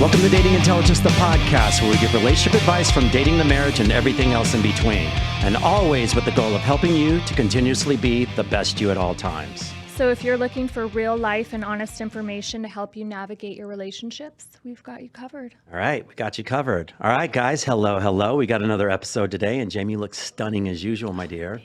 Welcome to Dating Intelligence, the podcast, where we give relationship advice from dating to marriage and everything else in between. And always with the goal of helping you to continuously be the best you at all times. So if you're looking for real life and honest information to help you navigate your relationships, we've got you covered. All right, we got you covered. All right, guys, hello. We got another episode today, and Jamie looks stunning as usual, my dear.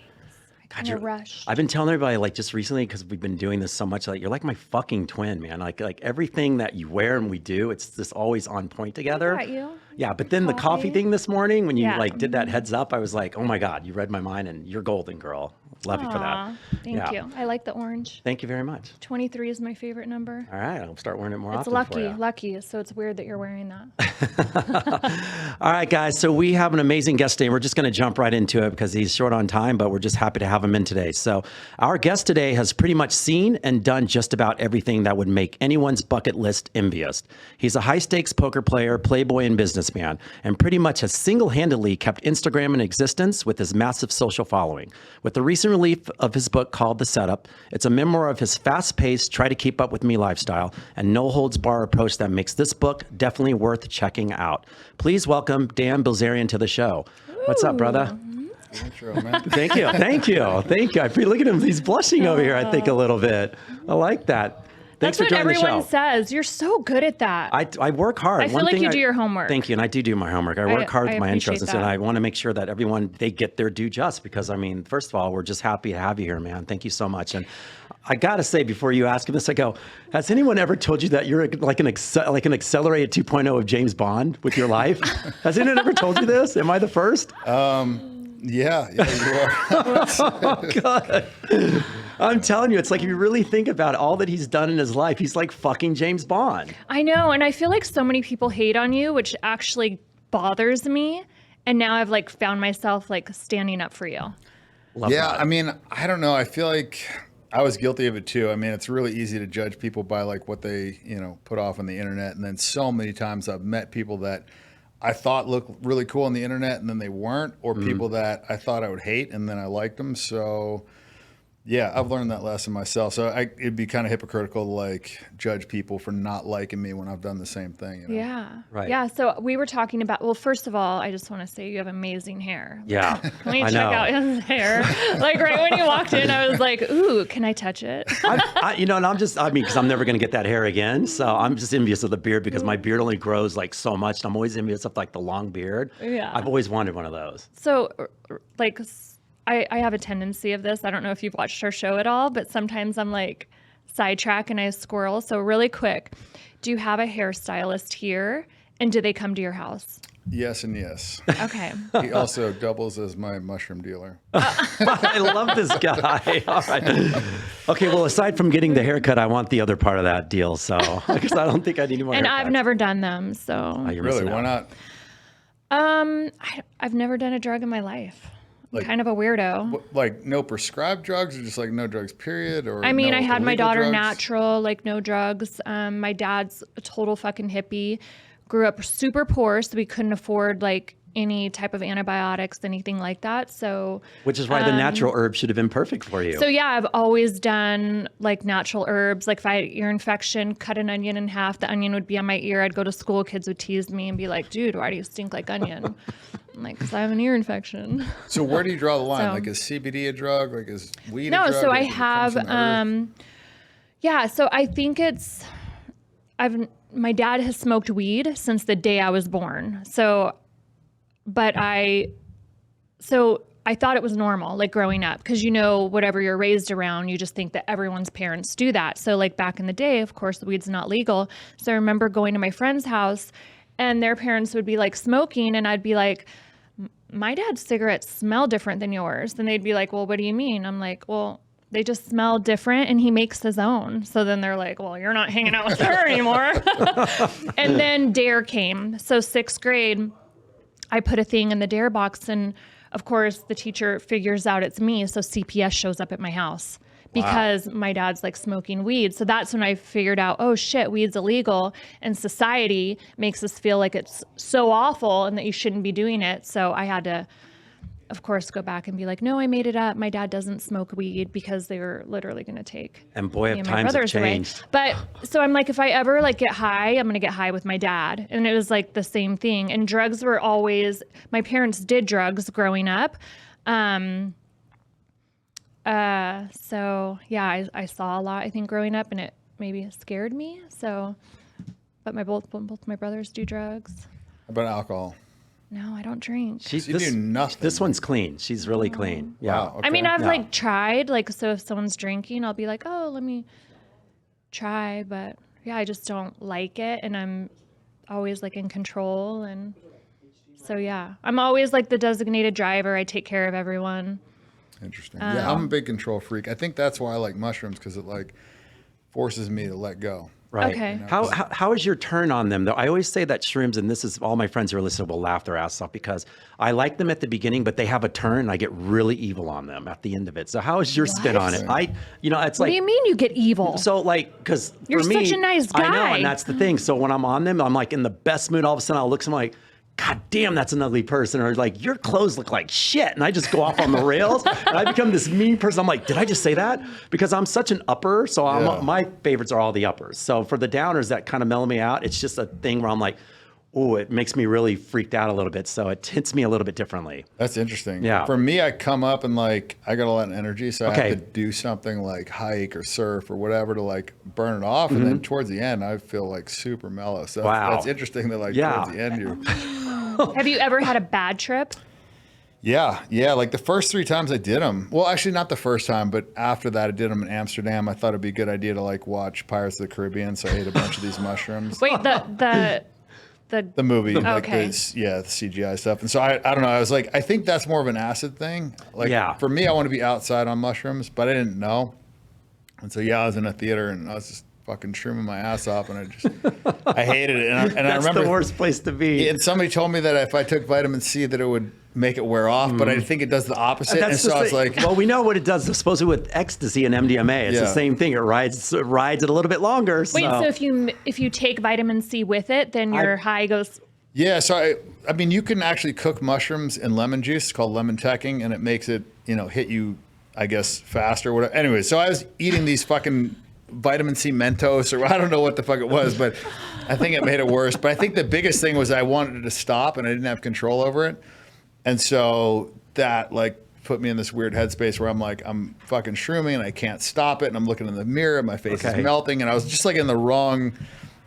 God, you're rushed. I've been telling everybody, like, just recently, because we've been doing this so much, like, you're like my fucking twin, man. Like everything that you wear and we do, it's just always on point together. I got you. Yeah, but then the coffee thing this morning, when you did that Mm-hmm. heads up, I was like, oh my God, you read my mind and you're golden, girl. Love you for that. Thank you. I like the orange. Thank you very much. 23 is my favorite number. All right, I'll start wearing it more It's often for you. lucky. So it's weird that you're wearing that. All right, guys. So we have an amazing guest today. We're just going to jump right into it because he's short on time, but we're just happy to have him in today. So our guest today has pretty much seen and done just about everything that would make anyone's bucket list envious. He's a high-stakes poker player, playboy, and businessman, and pretty much has single-handedly kept Instagram in existence with his massive social following. With the recent release of his book called The Setup, it's a memoir of his fast-paced, try-to-keep-up-with-me lifestyle and no-holds-bar approach that makes this book definitely worth checking out. Please welcome Dan Bilzerian to the show. What's up, brother? Intro, man. Thank you. I feel, look at him. He's blushing over here, I think, a little bit. I like that. Thanks That's for what joining the show. everyone says. You're so good at that. I work hard. I feel like you do your homework. Thank you, and I do my homework. I work hard with my intros, and so that. I want to make sure that everyone, they get their due just, because, I mean, first of all, we're just happy to have you here, man. Thank you so much. And I got to say, before you ask him this, I go, has anyone ever told you that you're like an accelerated 2.0 of James Bond with your life? Has anyone ever told you this? Am I the first? Yeah, you are. Oh, God. I'm telling you, it's like, if you really think about all that he's done in his life, he's like fucking James Bond. I know. And I feel like so many people hate on you, which actually bothers me. And now I've like found myself like standing up for you. Love Yeah, that. I mean, I don't know. I feel like I was guilty of it too. I mean, it's really easy to judge people by like what they, put off on the internet. And then so many times I've met people that I thought looked really cool on the internet and then they weren't, or people that I thought I would hate and then I liked them. So yeah, I've learned that lesson myself. So it'd be kind of hypocritical to like judge people for not liking me when I've done the same thing. You know? Yeah. Right. Yeah. So we were talking about, well, first of all, I just want to say you have amazing hair. Yeah. Let me I check know. out his hair. Like right when you walked in, I was like, ooh, can I touch it? And because I'm never going to get that hair again. So I'm just envious of the beard, because my beard only grows like so much. And I'm always envious of like the long beard. Yeah. I've always wanted one of those. So like, I have a tendency of this. I don't know if you've watched our show at all, but sometimes I'm like sidetrack and I squirrel. So really quick, do you have a hairstylist here? And do they come to your house? Yes and yes. Okay. He also doubles as my mushroom dealer. I love this guy. All right. Okay, well, aside from getting the haircut, I want the other part of that deal. So, because I don't think I need any more And haircuts. I've never done them. So You're Really? missing Why out. not? I've never done a drug in my life. I'm Like- kind of a weirdo. Like no prescribed drugs, or just like no drugs, period? Or I mean, no I had my illegal daughter drugs? natural, like no drugs. My dad's a total fucking hippie. Grew up super poor, so we couldn't afford like any type of antibiotics, anything like that. So, Which is why the natural herb should have been perfect for you. so yeah, I've always done like natural herbs. Like if I had ear infection, cut an onion in half. The onion would be on my ear. I'd go to school. Kids would tease me and be like, "Dude, why do you stink like onion?" I'm like, "Cause I have an ear infection." So where do you draw the line? So- Like is CBD a drug? Like is weed a No, drug? so Or I does it come have, from the earth? yeah, so I think my dad has smoked weed since the day I was born. So I thought it was normal, like growing up, because whatever you're raised around, you just think that everyone's parents do that. So like back in the day, of course, the weed's not legal. So I remember going to my friend's house and their parents would be like smoking and I'd be like, my dad's cigarettes smell different than yours. And they'd be like, well, what do you mean? I'm like, well, they just smell different and he makes his own. So then they're like, well, you're not hanging out with her anymore. And then DARE came. So 6th grade, I put a thing in the DARE box and of course the teacher figures out it's me. So CPS shows up at my house because my dad's like smoking weed. So that's when I figured out, oh shit, weed's illegal and society makes us feel like it's so awful and that you shouldn't be doing it. So I had to of course, go back and be like, no, I made it up. My dad doesn't smoke weed, because they were literally going to take And boy, me if and my times have brothers away. changed. But so I'm like, if I ever like get high, I'm going to get high with my dad. And it was like the same thing. And drugs were always, my parents did drugs growing up. So yeah, I saw a lot, I think, growing up, and it maybe scared me. So, but both my brothers do drugs. How about alcohol? No, I don't drink. You do nothing. This one's clean. She's really clean. Yeah. Wow, okay. I mean, I've No. like tried, like, so if someone's drinking, I'll be like, oh, let me try. But yeah, I just don't like it. And I'm always like in control. And so, yeah, I'm always like the designated driver. I take care of everyone. Interesting. Yeah, I'm a big control freak. I think that's why I like mushrooms, because it like forces me to let go. Right. Okay. How is your turn on them though? I always say that shrooms, and this is all my friends who are listening will laugh their ass off, because I like them at the beginning, but they have a turn and I get really evil on them at the end of it. So how is your spin on it? It's What like, do you mean you get evil? so like, because You're for me, such a nice I know, guy. and that's the thing. So when I'm on them, I'm like in the best mood. All of a sudden I'll look at someone like, God damn, that's an ugly person. Or like, your clothes look like shit. And I just go off on the rails and I become this mean person. I'm like, did I just say that? Because I'm such an upper. So my favorites are all the uppers. So for the downers that kind of mellow me out, it's just a thing where I'm like, oh, it makes me really freaked out a little bit. So it hits me a little bit differently. That's interesting. Yeah. For me, I come up and like, I got a lot of energy. So I Okay. have to do something like hike or surf or whatever to like burn it off. And then towards the end, I feel like super mellow. So Wow. that's interesting that like Yeah. towards the end, you're... Have you ever had a bad trip? Yeah. Like the first 3 times I did them. Well, actually not the first time, but after that I did them in Amsterdam. I thought it'd be a good idea to like watch Pirates of the Caribbean. So I ate a bunch of these mushrooms. Wait, the The movie, like Okay. the CGI stuff. And so I don't know. I was like, I think that's more of an acid thing. Like Yeah. for me, I want to be outside on mushrooms, but I didn't know. And so I was in a theater and I was just fucking shrooming my ass off, and I hated it. And I That's remember the worst place to be. And somebody told me that if I took vitamin C, that it would make it wear off, but I think it does the opposite. And so I was like, well, we know what it does. Supposedly with ecstasy and MDMA, it's the Yeah. same thing. It rides it a little bit longer. Wait, so if you take vitamin C with it, then your high goes. yeah. So I mean, you can actually cook mushrooms in lemon juice. It's called lemon teching, and it makes it, hit you, I guess, faster or whatever. Anyway, so I was eating these fucking vitamin C Mentos, or I don't know what the fuck it was, but I think it made it worse. But I think the biggest thing was I wanted to stop and I didn't have control over it. And so that like put me in this weird headspace where I'm like, I'm fucking shrooming and I can't stop it. And I'm looking in the mirror, my face is melting. And I was just like in the wrong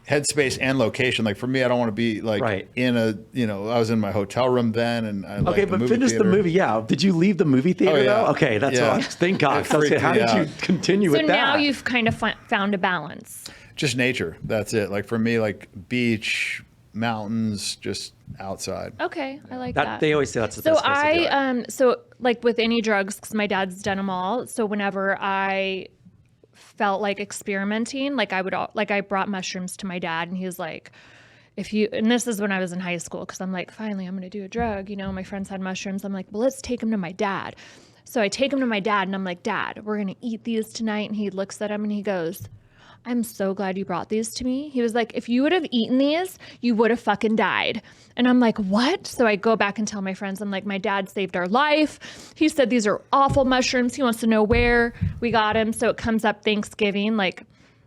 headspace and location. Like for me, I don't want to be like in a, I was in my hotel room then, and I okay, but finish the movie. Yeah. Did you leave the movie theater though? Okay, that's all. Thank God. How did you continue with that? So now you've kind of found a balance. Just nature. That's it. Like for me, like beach, mountains, just outside. Okay, I like that. They always say that's the best place to do it. So like with any drugs, because my dad's done them all. So whenever I felt like experimenting, like I brought mushrooms to my dad, and he was like, and this is when I was in high school, because I'm like, finally, I'm going to do a drug. My friends had mushrooms. I'm like, well, let's take them to my dad. So I take him to my dad, and I'm like, Dad, we're going to eat these tonight. And he looks at them and he goes, I'm so glad you brought these to me. He was like, if you would have eaten these, you would have fucking died. And I'm like, what? So I go back and tell my friends, I'm like, my dad saved our life. He said these are awful mushrooms. He wants to know where we got them. So it comes up Thanksgiving, like,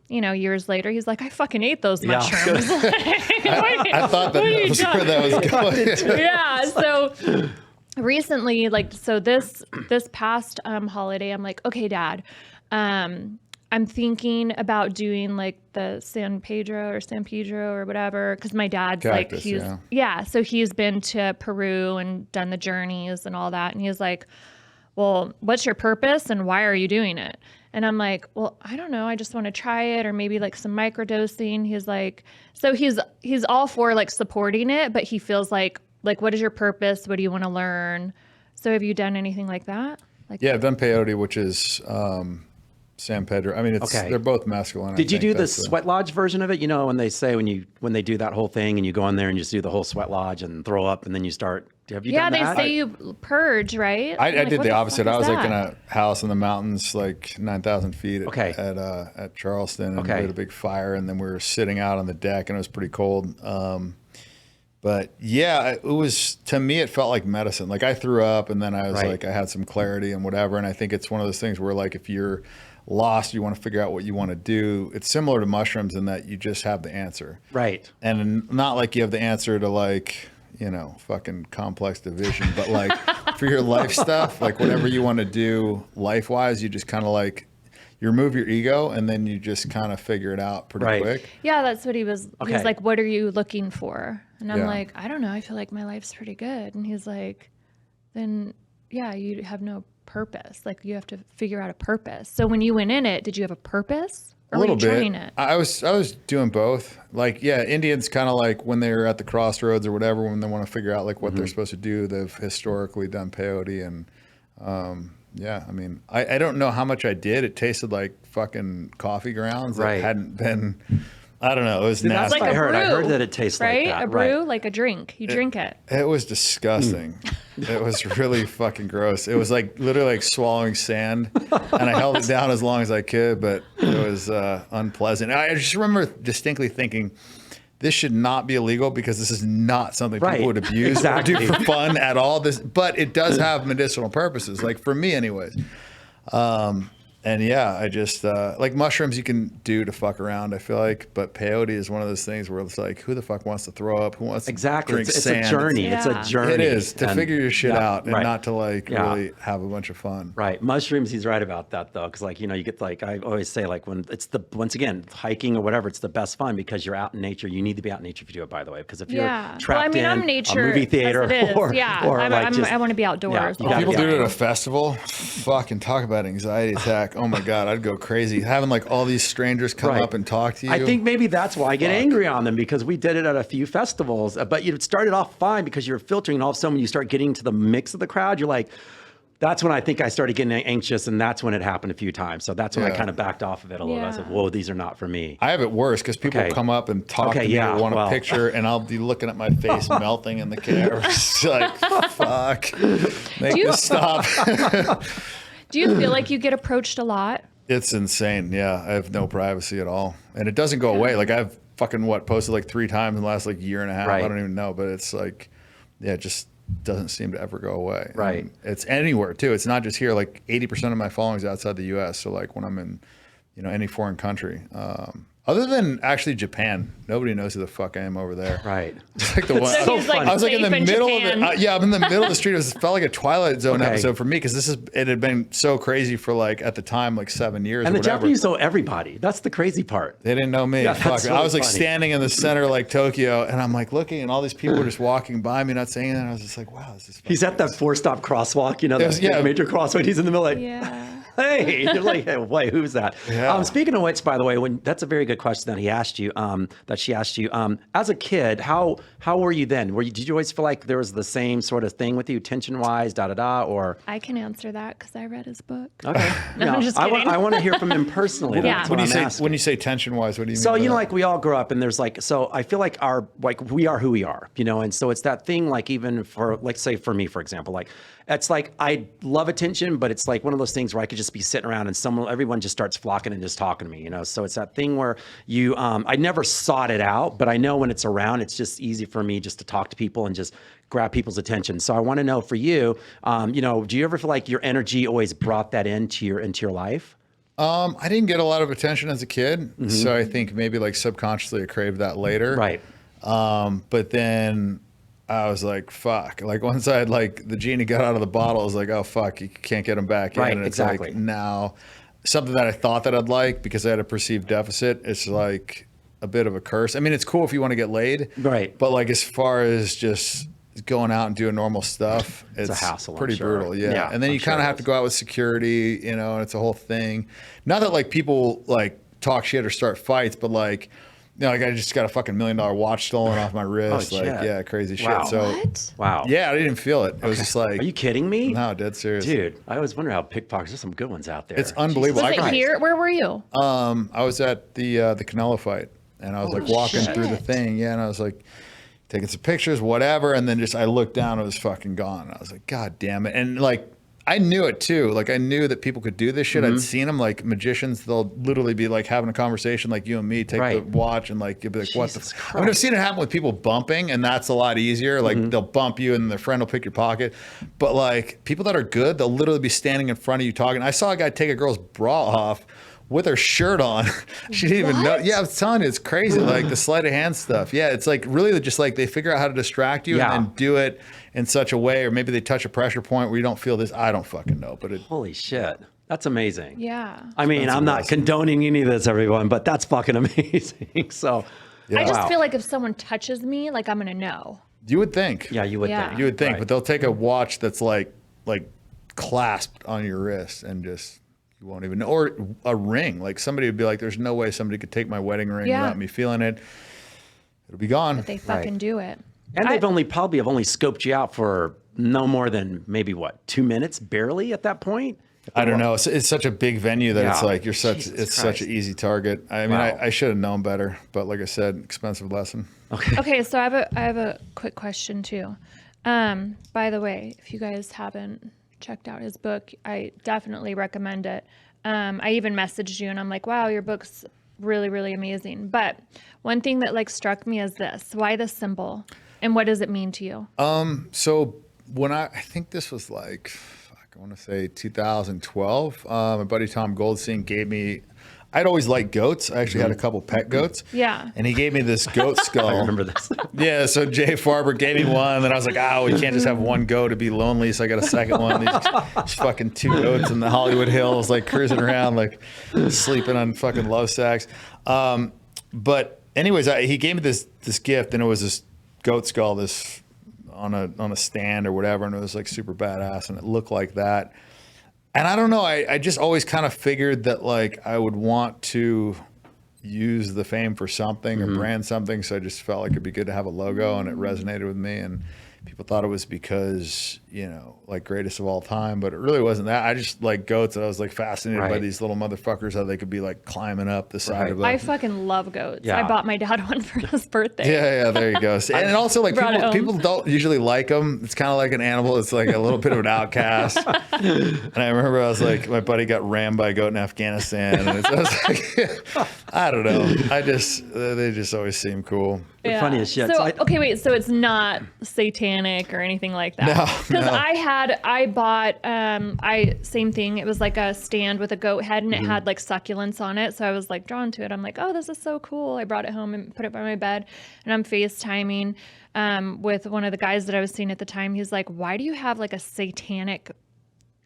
years later, he's like, I fucking ate those mushrooms. I thought that was where that was going. Yeah. So recently, like, so this past holiday, I'm like, okay, Dad, I'm thinking about doing like the San Pedro or whatever, because my dad's Cactus, so he's been to Peru and done the journeys and all that, and he's like, well, what's your purpose and why are you doing it? And I'm like, well, I don't know, I just want to try it, or maybe like some microdosing. He's like, so he's all for like supporting it, but he feels like what is your purpose? What do you want to learn? So have you done anything like that? Yeah, I've done peyote, which is San Pedro. I mean, they're both mescaline. Did you do the sweat lodge version of it? When they say when they do that whole thing and you go in there and you just do the whole sweat lodge and throw up and then you start. Have you done that? Yeah, they say you purge, right? I did the opposite. I was like in a house in the mountains, like 9,000 feet at Charleston, and we had a big fire, and then we were sitting out on the deck, and it was pretty cold. But yeah, it was, to me, it felt like medicine. Like I threw up and then I was Right. like, I had some clarity and whatever. And I think it's one of those things where like, if you're lost, you want to figure out what you want to do. It's similar to mushrooms in that you just have the answer. Right. And not like you have the answer to like, you know, fucking complex division, but like for your life stuff, like whatever you want to do life wise, you just kind of like, you remove your ego and then you just kind of figure it out pretty Right. quick. Yeah, that's what he was. He Okay. was like, "What are you looking for?" And I'm Yeah. like, "I don't know. I feel like my life's pretty good." And he's like, "Then, yeah, you have no purpose. Like you have to figure out a purpose." So when you went in it, did you have a purpose, or A little were you bit. trying it? I was doing both. Like, yeah, Indians kind of like when they're at the crossroads or whatever, when they want to figure out like what they're supposed to do, they've historically done peyote. And yeah, I mean, I don't know how much I did. It tasted like fucking coffee grounds that Right. hadn't been, I don't know. It was That's nasty. what I a heard. I heard brew, that it tastes right? like that. A brew, Right. like a drink. You drink it. It was disgusting. It was really fucking gross. It was like literally like swallowing sand, and I held it down as long as I could, but it was unpleasant. I just remember distinctly thinking, this should not be illegal because this is not something Right. people would abuse Exactly. or do for fun at all. But it does have medicinal purposes, like for me, anyways. And yeah, I just like mushrooms you can do to fuck around, I feel like, but peyote is one of those things where it's like, who the fuck wants to throw up? Who wants to Exactly. drink It's sand? a journey. It's Yeah. a journey. It is to And- figure your shit yeah, out and right. not to like Yeah. really have a bunch of fun. Right. Mushrooms, he's right about that though. Cause like, you know, you get like, I always say like when it's once again, hiking or whatever, it's the best fun because you're out in nature. You need to be out in nature if you do it, by the way, because if you're Yeah. trapped in I'm nature a movie theater as it is. or, yeah, or like I want to be outdoors. you all gotta People the be do it time. at a festival. Fucking talk about anxiety attack. Oh my God, I'd go crazy. Having like all these strangers come Right. up and talk to you. I think maybe that's why I get angry on them because we did it at a few festivals, but you started off fine because you're filtering and all of a sudden when you start getting to the mix of the crowd, you're like, that's when I think I started getting anxious and that's when it happened a few times. So that's when I Yeah. kind of backed off of it a little. I said, Yeah. whoa, these are not for me. I have it worse because people Okay. come up and talk Okay, to me yeah, or want well. a picture, and I'll be looking at my face melting in the camera. It's like, fuck, make you- this stop. Do you feel like you get approached a lot? It's insane. Yeah, I have no privacy at all, and it doesn't go away. Like I've fucking posted like 3 times in the last like year and a half. Right. I don't even know, but it's like, yeah, it just doesn't seem to ever go away. Right. And it's anywhere too. It's not just here. Like 80% of my following is outside the U.S. So like when I'm in, you know, any foreign country. Other than actually Japan, nobody knows who the fuck I am over there. Right. It's like the one. So he's, like, I was like in the safe in middle Japan. of the. Yeah, I'm in the middle of the street. It felt like a Twilight Zone Okay. episode for me because it had been so crazy for like at the time like 7 years. And or the whatever. Japanese know everybody. That's the crazy part. They didn't know me. Yeah, Fuck. that's I really was like funny. standing in the center like Tokyo, and I'm like looking, and all these people were just walking by me, not saying anything. I was just like, wow, this is. He's at that 4-stop crosswalk, you know, that Yeah. major crosswalk. He's in the middle like, Yeah. hey, you're like, hey, wait, who's that? Yeah. Speaking of which, by the way, that's a very good question that he asked you, that she asked you. As a kid, how were you then? Did you always feel like there was the same sort of thing with you, tension wise, or? I can answer that because I read his book. Okay, No, I'm just I kidding. want to hear from him personally. Yeah. That's When what you I'm say asking. tension wise, what do you mean? So, by you know, that? like we all grow up and there's like, so I feel like we are who we are, you know? And so it's that thing, like even for, like say for me, for example, like, it's like, I love attention, but it's like one of those things where I could just be sitting around and everyone just starts flocking and just talking to me, you know? So it's that thing where I never sought it out, but I know when it's around, it's just easy for me just to talk to people and just grab people's attention. So I want to know for you, you know, do you ever feel like your energy always brought that into your life? I didn't get a lot of attention as a kid, so I think maybe like subconsciously I craved that later. Right. But then I was like, fuck. Like once I had like the genie got out of the bottle, I was like, oh fuck, you can't get him back in. Right, And it's exactly. like now something that I thought that I'd like because I had a perceived deficit, it's like a bit of a curse. I mean, it's cool if you want to get laid. Right. But like as far as just going out and doing normal stuff, it's a hassle, I'm pretty sure. brutal. Yeah. Yeah, And then I'm you sure kind of it have to is. go out with security, you know, and it's a whole thing. Not that like people like talk shit or start fights, but like, you know, like I just got a fucking $1 million watch stolen off my wrist. Like, shit. yeah, crazy Wow. shit. So What? Wow. yeah, I didn't feel it. It was just like, Are you kidding me? no, dead serious. Dude, I always wonder how pickpockets. There's some good ones out there. It's unbelievable. Was I it cried. here? Where were you? I was at the Canelo fight, and I was like walking shit. through the thing, yeah, and I was like taking some pictures, whatever, and then just I looked down, it was fucking gone. I was like, God damn it! And like I knew it too. Like I knew that people could do this shit. I'd seen them, like magicians. They'll literally be like having a conversation like you and me, take the watch and like, you'll be like, what the f-? I mean, I've seen it happen with people bumping, and that's a lot easier. Like they'll bump you and their friend will pick your pocket. But like people that are good, they'll literally be standing in front of you talking. I saw a guy take a girl's bra off with her shirt on. She didn't even know. Yeah, I was telling you, it's crazy. Like the sleight of hand stuff. Yeah, it's like really just like they figure out how to distract you and then do it in such a way, or maybe they touch a pressure point where you don't feel this. I don't fucking know, but holy shit. That's amazing. Yeah. I mean, I'm not condoning any of this, everyone, but that's fucking amazing. So I just feel like if someone touches me, like I'm going to know. You would think. Yeah, you would think. You would think, but they'll take a watch that's like clasped on your wrist and just, you won't even know. Or a ring. Like somebody would be like, there's no way somebody could take my wedding ring without me feeling it. It'll be gone. But they fucking do it. And they've probably have only scoped you out for no more than maybe 2 minutes, barely at that point. I don't know. It's such a big venue that it's like such an easy target. I mean, I should have known better, but like I said, expensive lesson. Okay. So I have a quick question too. By the way, if you guys haven't checked out his book, I definitely recommend it. I even messaged you and I'm like, wow, your book's really, really amazing. But one thing that like struck me is this: why this symbol, and what does it mean to you? So when I think this was like, I want to say 2012, my buddy Tom Goldstein gave me, I'd always liked goats. I actually had a couple pet goats. Yeah. And he gave me this goat skull. I remember this. Yeah, so Jay Farber gave me one, and then I was like, we can't just have one goat to be lonely, so I got a second one. These fucking 2 goats in the Hollywood Hills, like cruising around, like sleeping on fucking love sacks. But anyways, he gave me this gift, and it was this goat skull, this on a stand or whatever, and it was like super badass, and it looked like that. And I don't know, I just always kind of figured that like I would want to use the fame for something or brand something, so I just felt like it'd be good to have a logo, and it resonated with me, and people thought it was because, like greatest of all time, but it really wasn't that. I just like goats, and I was like fascinated by these little motherfuckers, how they could be like climbing up the side of it. I fucking love goats. I bought my dad one for his birthday. Yeah, there you go. And also like people don't usually like them. It's kind of like an animal. It's like a little bit of an outcast. And I remember I was like, my buddy got rammed by a goat in Afghanistan, and I was like, I don't know. They just always seem cool. Yeah. Funny as shit. So, okay, wait. So it's not satanic or anything like that. No. Because I bought, same thing. It was like a stand with a goat head, and it had like succulents on it. So I was like drawn to it. I'm like, oh, this is so cool. I brought it home and put it by my bed, and I'm FaceTiming with one of the guys that I was seeing at the time. He's like, why do you have like a satanic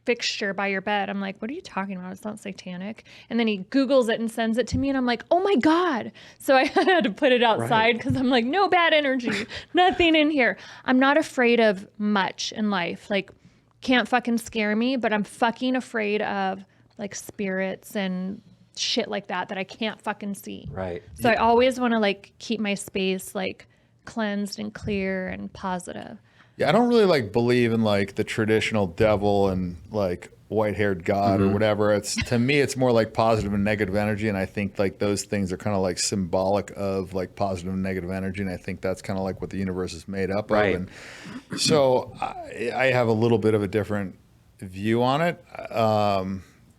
fixture by your bed? I'm like, what are you talking about? It's not satanic. And then he Googles it and sends it to me, and I'm like, oh my God. So I had to put it outside because I'm like, no bad energy, nothing in here. I'm not afraid of much in life. Like, can't fucking scare me, but I'm fucking afraid of like spirits and shit like that I can't fucking see. Right. So I always want to like keep my space like cleansed and clear and positive. Yeah, I don't really like believe in like the traditional devil and like white-haired God or whatever. It's to me, it's more like positive and negative energy, and I think like those things are kind of like symbolic of like positive and negative energy, and I think that's kind of like what the universe is made up of. And so I have a little bit of a different view on it.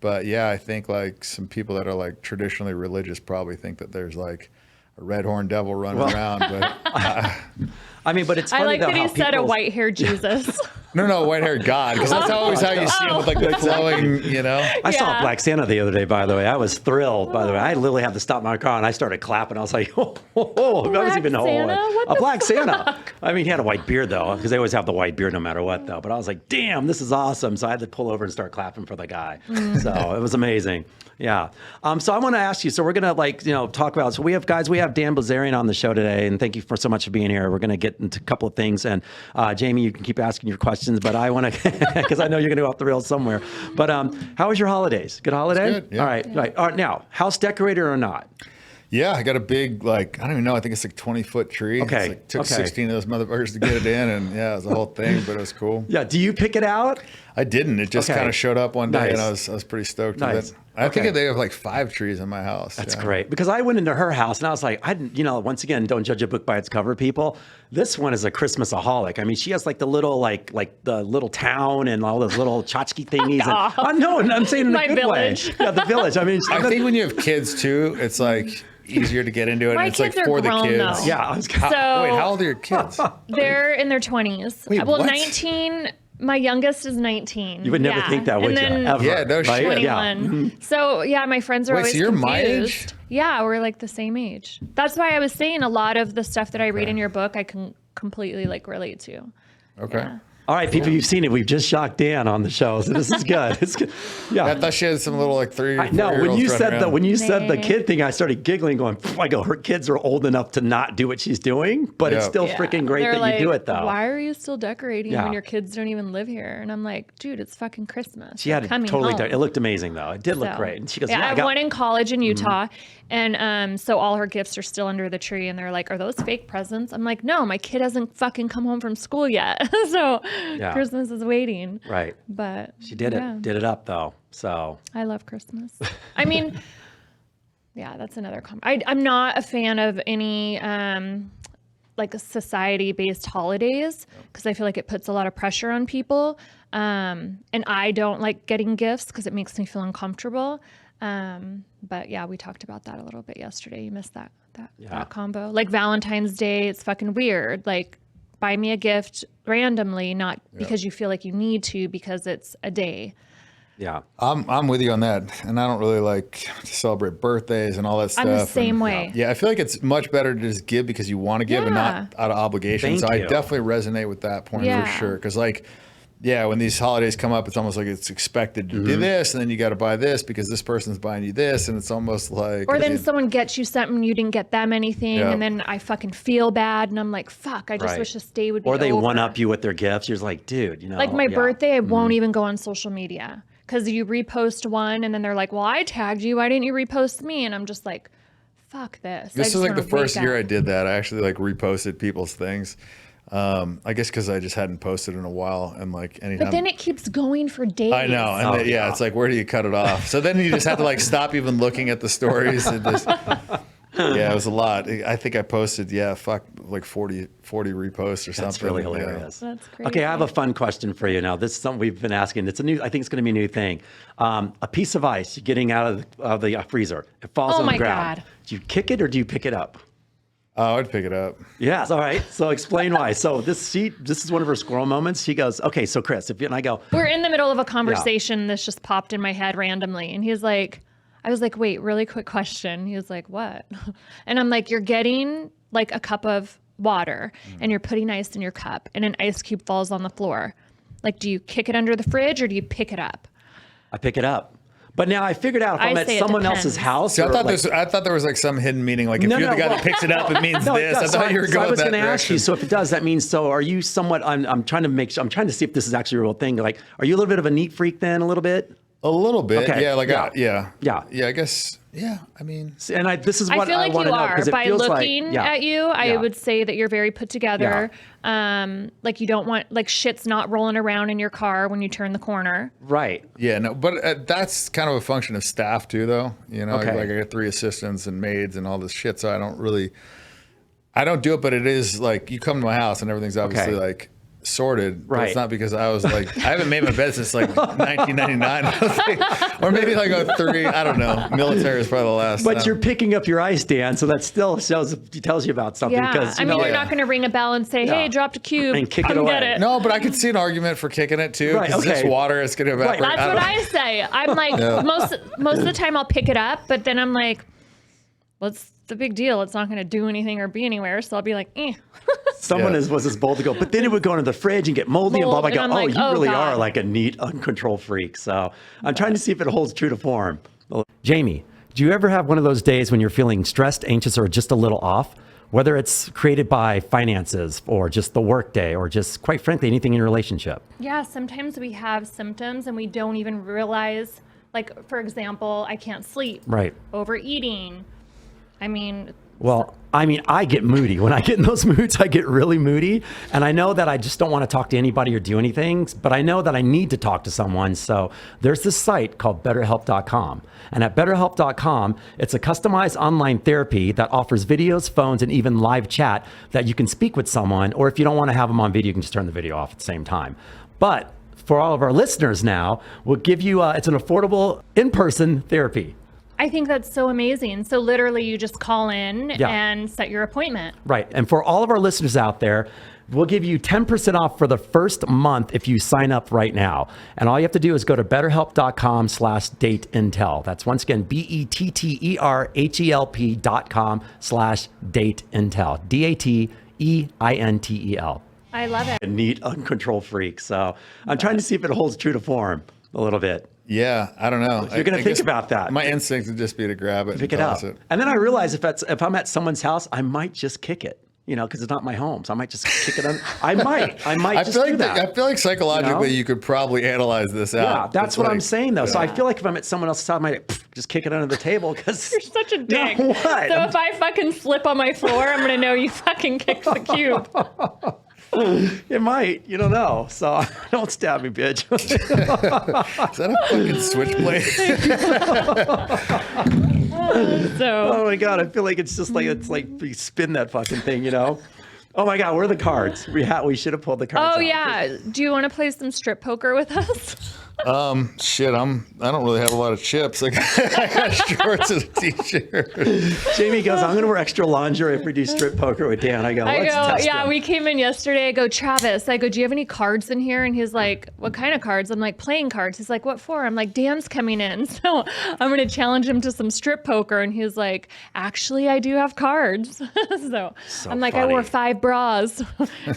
But yeah, I think like some people that are like traditionally religious probably think that there's like a red horned devil running around. But I mean, but it's funny I like though, that he said a white haired Jesus. No, white-haired God, because that's always how you see him with like the glowing, I saw a Black Santa the other day, by the way. I was thrilled, by the way. I literally had to stop my car, and I started clapping. I was like, I was even a Black Santa. I mean, he had a white beard, though, because they always have the white beard no matter what, though. But I was like, damn, this is awesome. So I had to pull over and start clapping for the guy. So it was amazing. Yeah. So I want to ask you, so we're going to talk about, so we have Dan Bilzerian on the show today, and thank you so much for being here. We're going to get into a couple of things, and Jamie, you can keep asking your questions, but I want to, because I know you're going to go off the rails somewhere. But how was your holidays? Good holiday? Good, yeah. All right. Now, house decorator or not? Yeah, I got a big, I don't even know, I think it's like 20-foot tree. Okay. It took 16 of those motherfuckers to get it in, and yeah, it was a whole thing, but it was cool. Yeah, do you pick it out? I didn't. It just kind of showed up one day, Nice. and I was pretty stoked with it. I think they have like 5 trees in my house. That's great, because I went into her house and I was like, once again, don't judge a book by its cover, people. This one is a Christmasaholic. I mean, she has like the little like the little town and all those little tchotchke thingies. And I'm saying in My a good village. way. Yeah, the village. I mean, I think when you have kids too, it's like easier to get into it. My And it's like kids are for the grown, kids. though. yeah, I was So- Wait, how old are your kids? They're in their 20s. Wait, well, what? 19. My youngest is 19. You would never think that, would and you? then Ever, Yeah, no right? shit. 21. So yeah, my friends are Wait, always so you're confused. my age? Yeah, we're like the same age. That's why I was saying a lot of the stuff that I read in your book, I can completely like relate to. Okay. Yeah. All right, people, you've seen it. We've just shocked Dan on the show, so this is good. It's good. Yeah. I thought she had some little like 3. I know when you said the Nay. kid thing, I started giggling, going, I go, her kids are old enough to not do what she's doing, but it's Yeah. still freaking great They're that like, you do it though. Why are you still decorating Yeah. when your kids don't even live here? And I'm like, dude, it's fucking Christmas. She They're had it coming totally. home. It looked amazing though. It did look So, great. And she goes, yeah, "Yeah, I have one in college in Utah, and so all her gifts are still under the tree, and they're like, "Are those fake presents?" I'm like, "No, my kid hasn't fucking come home from school yet, so Yeah. Christmas is waiting." Right. But She did it. Did it up though. So I love Christmas. I mean, yeah, that's another I'm not a fan of any like society-based holidays because I feel like it puts a lot of pressure on people. And I don't like getting gifts because it makes me feel uncomfortable. But yeah, we talked about that a little bit yesterday. You missed that combo. Like Valentine's Day, it's fucking weird. Like buy me a gift randomly, not because you feel like you need to, because it's a day. yeah. I'm with you on that, and I don't really like to celebrate birthdays and all that stuff. I'm the same and, way. Yeah, I feel like it's much better to just give because you want to give and Yeah. not out of obligation. Thank so I you. definitely resonate with that point Yeah. for sure. Because like, yeah, when these holidays come up, it's almost like it's expected to do this, and then you got to buy this because this person's buying you this, and it's almost like. Or then someone gets you something, you didn't get them anything, Yeah. and then I fucking feel bad, and I'm like, fuck, I just Right. wish this day would be Or they over. one up you with their gifts. You're just like, dude, you know. Like my yeah. birthday, I won't even go on social media because you repost one, and then they're like, well, I tagged you. Why didn't you repost me? And I'm just like, fuck this. I This just is like wanna the first wake year up. I did that. I actually like reposted people's things. I guess because I just hadn't posted in a while, and like anytime. But then it keeps going for days. I know, and Oh, then, yeah. it's like, where do you cut it off? So then you just have to like stop even looking at the stories. And just, yeah, it was a lot. I think I posted, like 40 reposts or something. That's really Yeah. hilarious. That's crazy. Okay, I have a fun question for you now. This is something we've been asking. It's a new. I think it's going to be a new thing. A piece of ice you're getting out of the freezer. It falls Oh on the my ground. God. Do you kick it or do you pick it up? Oh, I'd pick it up. Yes. All right. So explain why. So this is one of her squirrel moments. She goes, okay, so Chris, and I go, We're in the middle of a conversation. This just popped in my head randomly. And he's like, I was like, wait, really quick question. He was like, what? And I'm like, you're getting like a cup of water and you're putting ice in your cup and an ice cube falls on the floor. Like, do you kick it under the fridge or do you pick it up? I pick it up. But now I figured out if I I'm at say it someone depends. else's house. See, I or, thought like- I thought there was like some hidden meaning. Like if No, you're the no, guy well- that picks it up, it means No, it this. does. I thought you were So going I was that going to ask you. direction. So if it does, that means. So are you somewhat? I'm trying to make. I'm trying to see if this is actually a real thing. Like, are you a little bit of a neat freak then? A little bit. A little bit, Okay, yeah. Like, yeah. yeah. I guess, yeah. I mean, And this is I what feel I like want you to know are. because it By feels looking like, at you, I Yeah. would say that you're very put together. Like you don't want like shit's not rolling around in your car when you turn the corner. Right. yeah, no, but that's kind of a function of staff too, though. You know, Okay. like I got 3 assistants and maids and all this shit, so I don't do it. But it is like you come to my house and everything's obviously Okay. like sorted. But Right. it's not because I was like I haven't made my bed since like 1999, or maybe like 03. I don't know. Military is probably the last. But you're picking up your ice, Dan, so that still tells you about something. Yeah, Because, I mean, you're yeah. not going to ring a bell and say, "Hey, Yeah. dropped a cube," And kick it come get away. it. No, but I could see an argument for kicking it too. Right, Because it's okay. water, it's going to evaporate. Right. That's don't what know. I say. I'm like most of the time I'll pick it up, but then I'm like, what's the big deal? It's not going to do anything or be anywhere. So I'll be like, eh. someone Yeah. was as bold to go, but then it would go into the fridge and get moldy and blah, blah, Mold, blah. and Oh, I'm like, you oh, really God. are like a neat, uncontrolled freak. So I'm trying to see if it holds true to form. Jamie, do you ever have one of those days when you're feeling stressed, anxious, or just a little off? Whether it's created by finances or just the workday or just, quite frankly, anything in your relationship. Yeah, sometimes we have symptoms and we don't even realize, like, for example, I can't sleep. Right. Overeating. I mean, Well, I mean, I get moody. When I get in those moods, I get really moody. And I know that I just don't want to talk to anybody or do anything, but I know that I need to talk to someone. So there's this site called BetterHelp.com. And at BetterHelp.com, it's a customized online therapy that offers videos, phones, and even live chat that you can speak with someone. Or if you don't want to have them on video, you can just turn the video off at the same time. But for all of our listeners now, we'll give you, it's an affordable in-person therapy. I think that's so amazing. So literally you just call in and set your appointment. Right. And for all of our listeners out there, we'll give you 10% off for the first month if you sign up right now. And all you have to do is go to betterhelp.com/dateintel. That's once again, BETTERHELP.com/dateintel. DATEINTEL. I love it. A neat, uncontrolled freak. So I'm trying to see if it holds true to form a little bit. Yeah, I don't know. You're going to think about that. My instinct would just be to grab it, pick it up. And then I realize if I'm at someone's house, I might just kick it, because it's not my home. So I might just kick it on. I might just do that. I feel like psychologically you could probably analyze this out. Yeah, that's what I'm saying though. So I feel like if I'm at someone else's house, I might just kick it under the table because you're such a dick. What? So if I fucking slip on my floor, I'm going to know you fucking kicked the cube. It might, you don't know. So don't stab me, bitch. Is that a fucking switchblade? Oh my God, I feel like it's just like you spin that fucking thing, Oh my God, where are the cards? We should have pulled the cards. Oh yeah. Do you want to play some strip poker with us? Shit, I don't really have a lot of chips. I got shorts and a t-shirt. Jamie goes, I'm gonna wear extra lingerie if we do strip poker with Dan. I go, test him. We came in yesterday. I go, Travis, do you have any cards in here? And he's like, what kind of cards? I'm like, playing cards. He's like, what for? I'm like, Dan's coming in. So I'm gonna challenge him to some strip poker. And he's like, actually, I do have cards. so I'm like, funny. I wore 5 bras.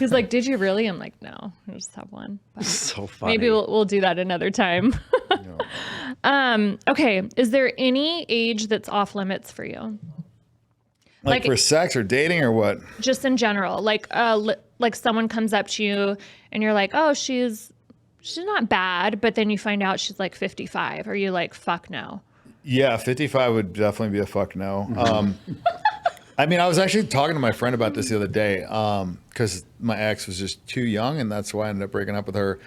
He's like, did you really? I'm like, no, I just have one. But so funny. maybe we'll do that another time. Okay. Is there any age that's off limits for you? Like for sex or dating or what? Just in general, like someone comes up to you and you're like, oh, she's not bad, but then you find out she's like 55. Are you like, fuck no? Yeah, 55 would definitely be a fuck no. I mean, I was actually talking to my friend about this the other day because my ex was just too young, and that's why I ended up breaking up with her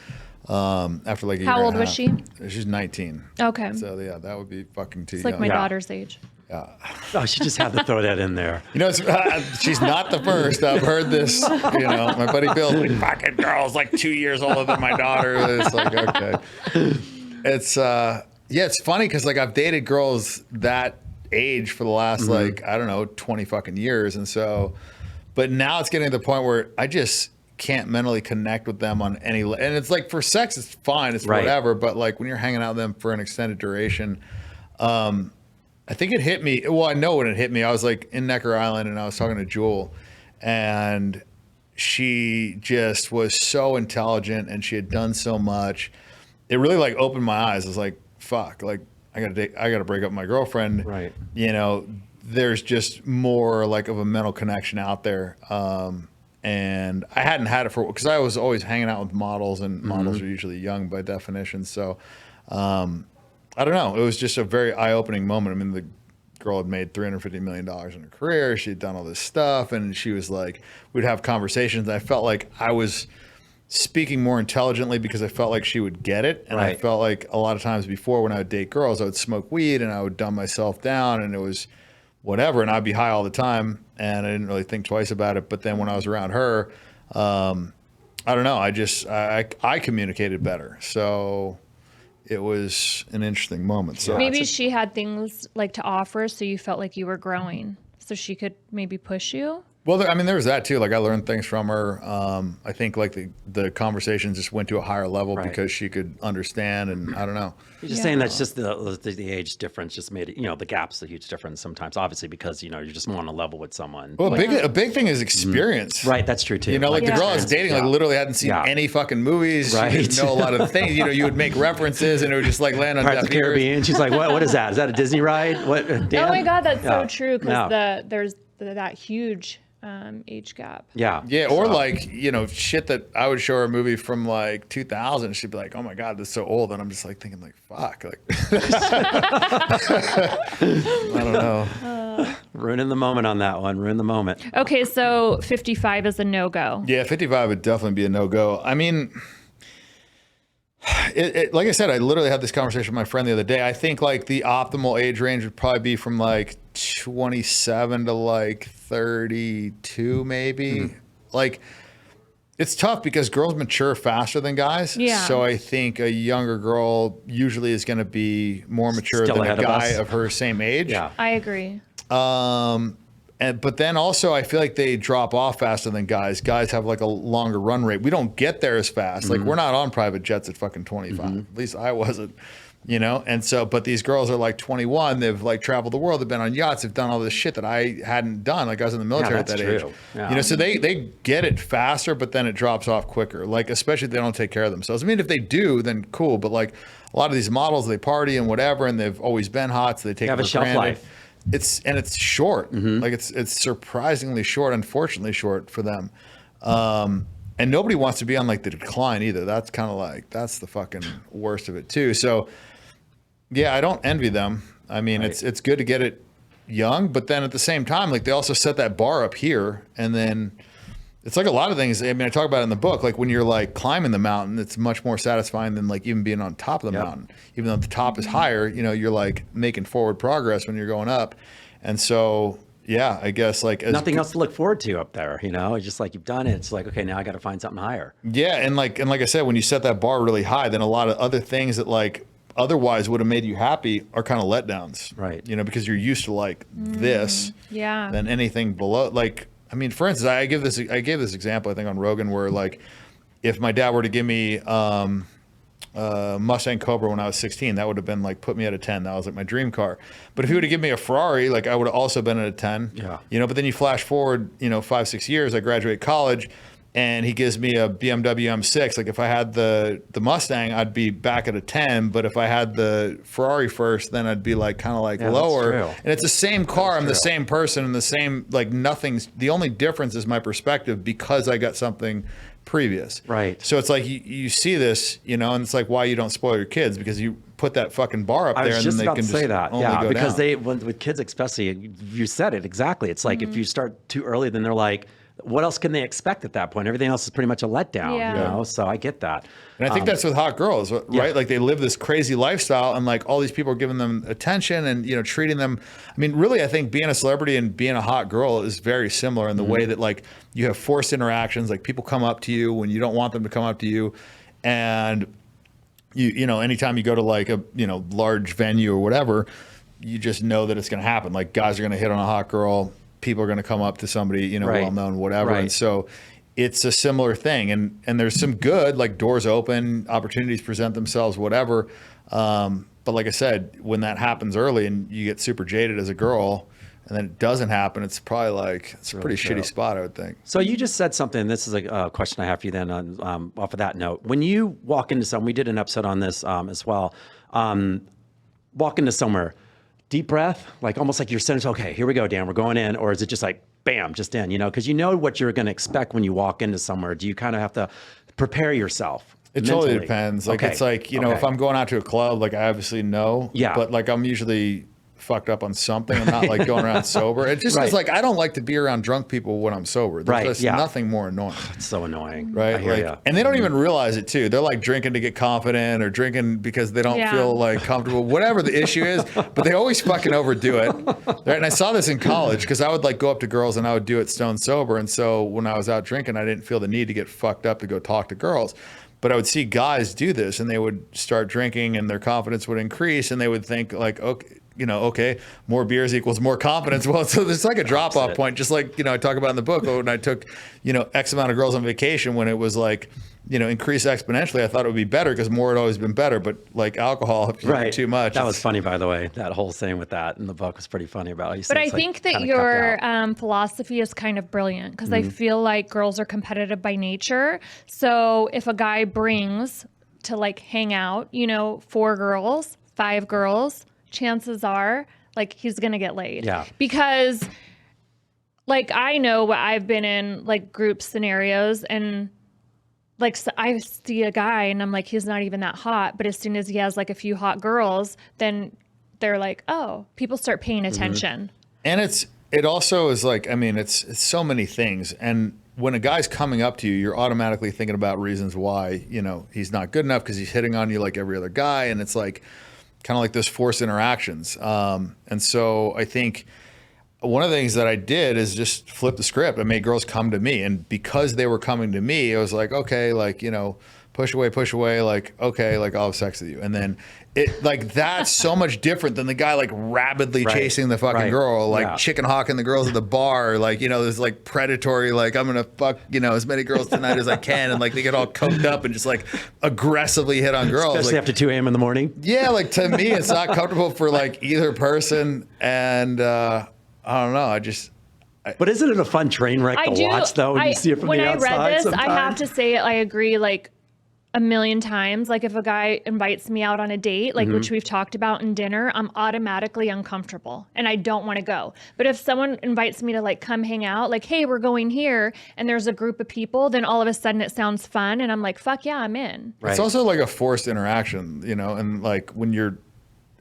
after like a year. How old was she? She's 19. Okay. So yeah, that would be fucking too young. It's like my daughter's age. Yeah. Oh, she just had to throw that in there. She's not the first. I've heard this. My buddy Bill's like, fucking girl's like 2 years older than my daughter. It's like, okay. It's it's funny because like I've dated girls that age for the last like, I don't know, 20 fucking years. And so, but now it's getting to the point where I just can't mentally connect with them on any, and it's like for sex, it's fine. It's whatever. But like when you're hanging out with them for an extended duration, I think it hit me. Well, I know when it hit me, I was like in Necker Island and I was talking to Jewel and she just was so intelligent and she had done so much. It really like opened my eyes. I was like, fuck, like I gotta break up with my girlfriend. Right. There's just more like of a mental connection out there. And I hadn't had it because I was always hanging out with models and models are usually young by definition. So, I don't know. It was just a very eye-opening moment. I mean, the girl had made $350 million in her career. She had done all this stuff and she was like, we'd have conversations. I felt like I was speaking more intelligently because I felt like she would get it. And I felt like a lot of times before when I would date girls, I would smoke weed and I would dumb myself down and it was whatever. And I'd be high all the time and I didn't really think twice about it. But then when I was around her, I don't know. I communicated better. So it was an interesting moment. So maybe she had things like to offer. So you felt like you were growing so she could maybe push you. Well, I mean, there was that too. Like I learned things from her. I think like the conversations just went to a higher level because she could understand. And I don't know. You're just saying that's just the age difference just made it, the gap's a huge difference sometimes, obviously, because, you're just more on a level with someone. Well, a big thing is experience. Right. That's true too. Like the girl I was dating, like literally hadn't seen any fucking movies. Right. She didn't know a lot of the things. You would make references and it would just like land on Pirates deaf of the Caribbean. ears. She's like, what is that? Is that a Disney ride? What? Dan? Oh my God, that's so true. Because there's that huge age gap. Yeah. Or like, shit that I would show her a movie from like 2000. She'd be like, oh my God, this is so old. And I'm just like thinking like, fuck. Like, I don't know. Ruining the moment on that one. Ruin the moment. Okay, so 55 is a no-go. Yeah, 55 would definitely be a no-go. I mean, like I said, I literally had this conversation with my friend the other day. I think like the optimal age range would probably be from like 27 to like 32 maybe. Like, it's tough because girls mature faster than guys. Yeah. So I think a younger girl usually is going to be more mature Still than ahead a of guy us. of her same age. Yeah. I agree. But then also I feel like they drop off faster than guys. Guys have like a longer run rate. We don't get there as fast. Like we're not on private jets at fucking 25. At least I wasn't, you know? And so, but these girls are like 21. They've like traveled the world. They've been on yachts. They've done all this shit that I hadn't done. Like I was in the military at that's that true. age. Yeah. You know, so they get it faster, but then it drops off quicker. Like, especially if they don't take care of themselves. I mean, if they do, then cool. But like a lot of these models, they party and whatever, and they've always been hot. So they take Have it a for shelf granted. life. It's short. Like it's surprisingly short, unfortunately short for them. And nobody wants to be on like the decline either. That's kind of like, that's the fucking worst of it too. So yeah, I don't envy them. I mean, it's good to get it young, but then at the same time, like they also set that bar up here, and then it's like a lot of things. I mean, I talk about it in the book, like when you're like climbing the mountain, it's much more satisfying than like even being on top of the mountain. Even though the top is higher, you know, you're like making forward progress when you're going up. And so, yeah, I guess like Nothing else to look forward to up there, you know? It's just like you've done it. It's like, okay, now I got to find something higher. Yeah, and like I said, when you set that bar really high, then a lot of other things that like otherwise would have made you happy are kind of letdowns. Right. You know, because you're used to like this. Yeah. Then anything below, like, I mean, for instance, I gave this example, I think on Rogan, where like if my dad were to give me Mustang Cobra when I was 16, that would have been like put me at a 10. That was like my dream car. But if he would have given me a Ferrari, like I would have also been at a 10. Yeah. You know, but then you flash forward, you know, 5-6 years, I graduate college, and he gives me a BMW M6. Like if I had the Mustang, I'd be back at a 10. But if I had the Ferrari first, then I'd be like kind of like lower. That's true. And it's the same car. I'm the same person, and the same, like nothing's, the only difference is my perspective because I got something previous. Right. So it's like you see this, you know, and it's like why you don't spoil your kids, because you put that fucking bar up I there was and just then they about can to just say that. only Yeah, go because down. with kids especially, you said it exactly. It's like if you start too early, then they're like, what else can they expect at that point? Everything else is pretty much a letdown, Yeah. you know? So I get that. And I think that's with hot girls, right? Like they live this crazy lifestyle, and like all these people are giving them attention and, you know, treating them. I mean, really, I think being a celebrity and being a hot girl is very similar in the way that like you have forced interactions. Like people come up to you when you don't want them to come up to you. And you know, anytime you go to like a, you know, large venue or whatever, you just know that it's going to happen. Like guys are going to hit on a hot girl. People are going to come up to somebody, you know, Right. well-known, whatever. Right. And so it's a similar thing. And there's some good, like doors open, opportunities present themselves, whatever. But like I said, when that happens early and you get super jaded as a girl and then it doesn't happen, it's probably like, it's a pretty shitty spot, I would think. So you just said something. This is a question I have for you then on, off of that note. When you walk into we did an episode on this as well. Walk into somewhere, deep breath, like almost like you're saying, okay, here we go, Dan, we're going in. Or is it just like, bam, just in, you know, because you know what you're going to expect when you walk into somewhere. Do you kind of have to prepare yourself? It mentally? totally depends. Like, Okay. it's like, you know, if I'm going out to a club, like I obviously know, Yeah. but like I'm usually fucked up on something. I'm not like going around sober. It just is like, I don't like to be around drunk people when I'm sober. There's just nothing more annoying. It's so annoying. Right. I hear Like, ya. and they don't even realize it too. They're like drinking to get confident or drinking because they don't Yeah. feel like comfortable, whatever the issue is, but they always fucking overdo it. Right. And I saw this in college because I would like go up to girls and I would do it stone sober. And so when I was out drinking, I didn't feel the need to get fucked up to go talk to girls. But I would see guys do this and they would start drinking and their confidence would increase and they would think like, okay, you know, okay, more beers equals more confidence. Well, so there's like a drop off point, just like, you know, I talk about in the book when I took, you know, X amount of girls on vacation when it was like, you know, increase exponentially. I thought it would be better because more had always been better. But like alcohol, if you drink too much. That was funny, by the way. That whole saying with that in the book was pretty funny about it. But I think that your philosophy is kind of brilliant because I feel like girls are competitive by nature. So if a guy brings to like hang out, you know, 4 girls, 5 girls, chances are like he's going to get laid. Yeah. Because like I know what I've been in like group scenarios and like so I see a guy and I'm like, he's not even that hot. But as soon as he has like a few hot girls, then they're like, oh, people start paying attention. And it's it also is like, I mean, it's so many things. And when a guy's coming up to you, you're automatically thinking about reasons why, you know, he's not good enough because he's hitting on you like every other guy. And it's like kind of like those forced interactions. And so I think one of the things that I did is just flip the script. I made girls come to me. And because they were coming to me, I was like, okay, like, you know, push away, like, okay, like I'll have sex with you. And then it like that's so much different than the guy like rabidly chasing the fucking girl, like chicken hawking the girls at the bar. Like, you know, there's like predatory, like I'm going to fuck, you know, as many girls tonight as I can. And like they get all coked up and just like aggressively hit on girls. Especially like, after 2 a.m. in the morning. Yeah. Like to me, it's not comfortable for like either person. And I don't know. But isn't it a fun train wreck to watch though? When you see it from the outside. When I read this, sometimes? I have to say I agree like a million times. Like if a guy invites me out on a date, like which we've talked about in dinner, I'm automatically uncomfortable and I don't want to go. But if someone invites me to like come hang out, like, hey, we're going here and there's a group of people, then all of a sudden it sounds fun and I'm like, fuck yeah, I'm in. It's also like a forced interaction, you know, and like when you're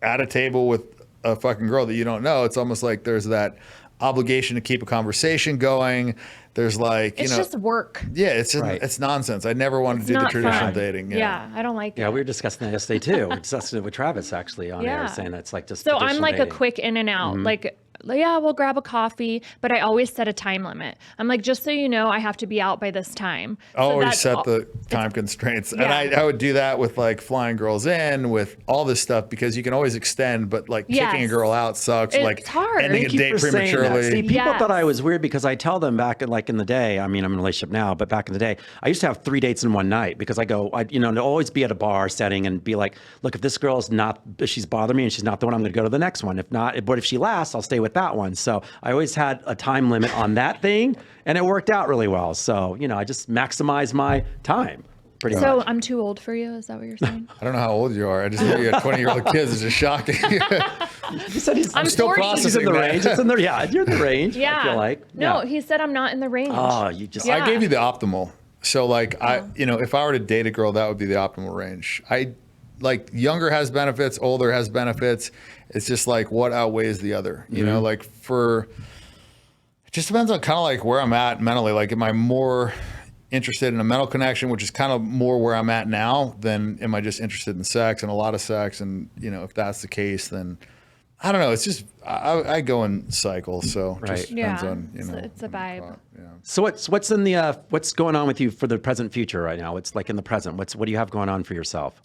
at a table with a fucking girl that you don't know, it's almost like there's that obligation to keep a conversation going. There's like, you it's know, just work. Yeah, it's nonsense. I never wanted to do the traditional dating. Yeah, I don't like it. Yeah, we were discussing that yesterday too. We discussed it with Travis actually on air, saying that's like just. So I'm like dating. a quick in and out. Like, yeah, we'll grab a coffee, but I always set a time limit. I'm like, just so you know, I have to be out by this time. Always set the time constraints. Yeah. And I would do that with like flying girls in, with all this stuff, because you can always extend, but like kicking a girl out sucks. It's like hard. ending a Thank you date for saying that. prematurely. See, people thought I was weird because I tell them back in the day, I mean, I'm in a relationship now, but back in the day, I used to have 3 dates in one night because to always be at a bar setting and be like, look, if this girl's not, if she's bothering me and she's not the one, I'm going to go to the next one. If not, but if she lasts, I'll stay with that one. So I always had a time limit on that thing and it worked out really well. So, you know, I just maximize my time. So I'm too old for you? Is that what you're saying? I don't know how old you are. I just know you got 20-year-old kids. It's just shocking. You said I'm still 40. processing. He's in the range. It's in the, you're in the range. Yeah. I feel like. No, he said I'm not in the range. Oh, you just. Yeah. I gave you the optimal. So like if I were to date a girl, that would be the optimal range. Like younger has benefits, older has benefits. It's just like what outweighs the other, you know, like it just depends on kind of like where I'm at mentally. Like, am I more interested in a mental connection, which is kind of more where I'm at now, than am I just interested in sex and a lot of sex? And, you know, if that's the case, then I don't know. It's just, I go in cycles. So it just depends on, you know. It's a vibe. So what's in the, what's going on with you for the present future right now? It's like in the present, what do you have going on for yourself?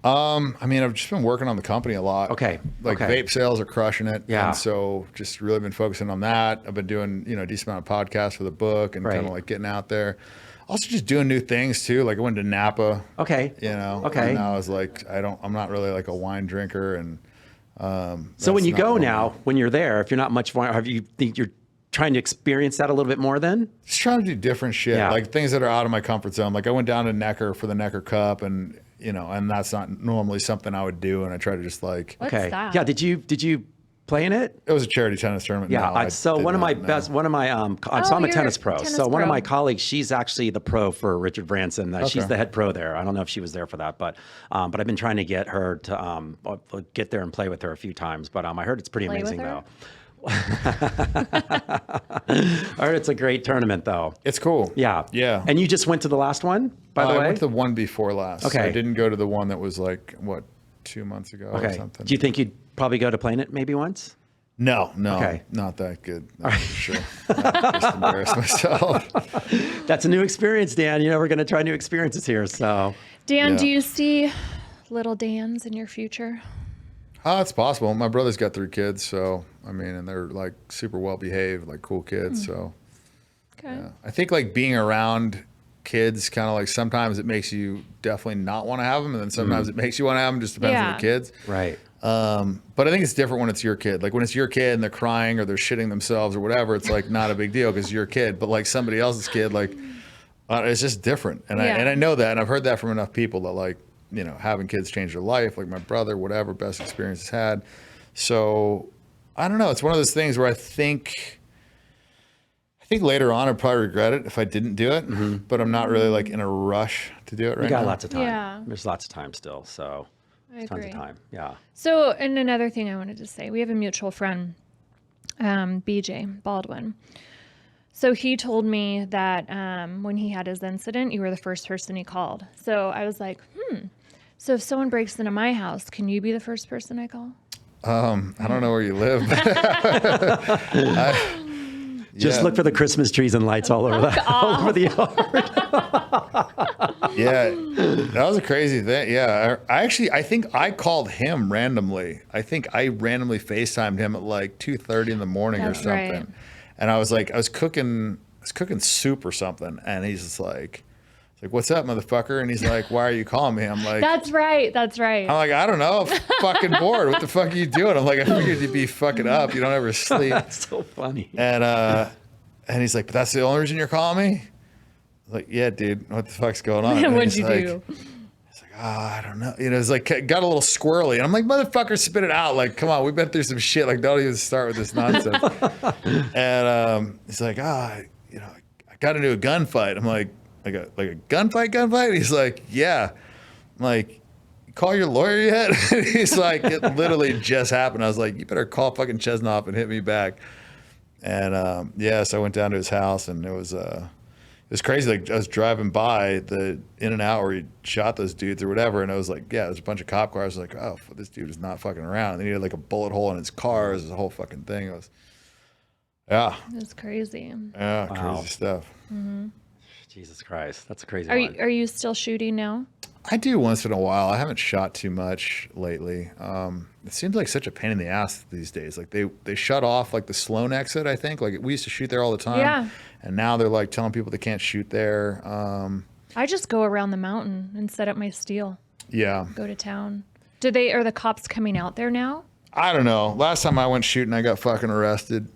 I mean, I've just been working on the company a lot. Okay. Like vape sales are crushing it. Yeah. And so just really been focusing on that. I've been doing, you know, a decent amount of podcasts for the book and kind of like getting out there. Also just doing new things too. Like I went to Napa. Okay. You know. Okay. And I was like, I'm not really like a wine drinker. And so when you go now, when you're there, if you're not much wine, think you're trying to experience that a little bit more then? Just trying to do different shit. Yeah. Like things that are out of my comfort zone. Like I went down to Necker for the Necker Cup, and you know, and that's not normally something I would do. And I try to just like, What's that? Yeah. Did you play in it? It was a charity tennis tournament. Yeah. No, so one of my so I'm a tennis pro. So one of my colleagues, she's actually the pro for Richard Branson. She's the head pro there. I don't know if she was there for that, but I've been trying to get her to get there and play with her a few times. But I heard it's pretty amazing though. I heard it's a great tournament though. It's cool. Yeah. Yeah. And you just went to the last one, by the way? I went to the one before last. Okay. I didn't go to the one that was like, 2 months ago or something. Do you think you'd probably go to Planet maybe once? No, Okay. not that good. No, for sure. I just embarrassed myself. That's a new experience, Dan. You know, we're going to try new experiences here. So, Dan, do you see little Dans in your future? It's possible. My brother's got 3 kids, so I mean, and they're like super well behaved, like cool kids. So, yeah. I think like being around kids, kind of like sometimes it makes you definitely not want to have them, and then sometimes it makes you want to have them. Just depends on the kids. Right. But I think it's different when it's your kid. Like when it's your kid and they're crying or they're shitting themselves or whatever, it's like not a big deal because it's your kid. But like somebody else's kid, like it's just different. And I know that, and I've heard that from enough people that like, you know, having kids change their life. Like my brother, whatever, best experience he's had. So I don't know. It's one of those things where I think later on I'd probably regret it if I didn't do it. But I'm not really like in a rush to do it right now. You got lots of time. Yeah. There's lots of time still. So I tons agree. of time. Yeah. So, and another thing I wanted to say, we have a mutual friend. BJ Baldwin. So he told me that when he had his incident, you were the first person he called. So I was like, so if someone breaks into my house, can you be the first person I call? I don't know where you live. Just look for the Christmas trees and lights all over all over the yard. Yeah, that was a crazy thing. Yeah, I think I called him randomly. I think I randomly FaceTimed him at like 2:30 in the morning or something. Right. And I was cooking soup or something. And he's just like, what's up, motherfucker? And he's like, why are you calling me? I'm like, That's right. I'm like, I don't know. I'm fucking bored. What the fuck are you doing? I'm like, I figured you'd be fucking up. You don't ever sleep. That's so funny. And he's like, but that's the only reason you're calling me? I was like, yeah, dude, what the fuck's going on? And What'd he's you like, do? He's like, I don't know. You know, it's like, got a little squirrely. And I'm like, motherfucker, spit it out. Like, come on, we've been through some shit. Like, don't even start with this nonsense. And he's like, I got into a gunfight. I'm like a gunfight? He's like, yeah. I'm like, you call your lawyer yet? He's like, it literally just happened. I was like, you better call fucking Chesnoff and hit me back. And so I went down to his house, and it was crazy. Like, I was driving by the In-N-Out where he shot those dudes or whatever, and I was like, there's a bunch of cop cars. I was like, oh, this dude is not fucking around. And then he had like a bullet hole in his car. It was a whole fucking thing. It was, It's crazy. yeah, Wow. crazy stuff. Mm-hmm. Jesus Christ, that's a crazy Are one. you still shooting now? I do once in a while. I haven't shot too much lately. It seems like such a pain in the ass these days. Like they shut off like the Sloan exit, I think. Like we used to shoot there all the time. Yeah. And now they're like telling people they can't shoot there. I just go around the mountain and set up my steel. Yeah. Go to town. Are the cops coming out there now? I don't know. Last time I went shooting, I got fucking arrested.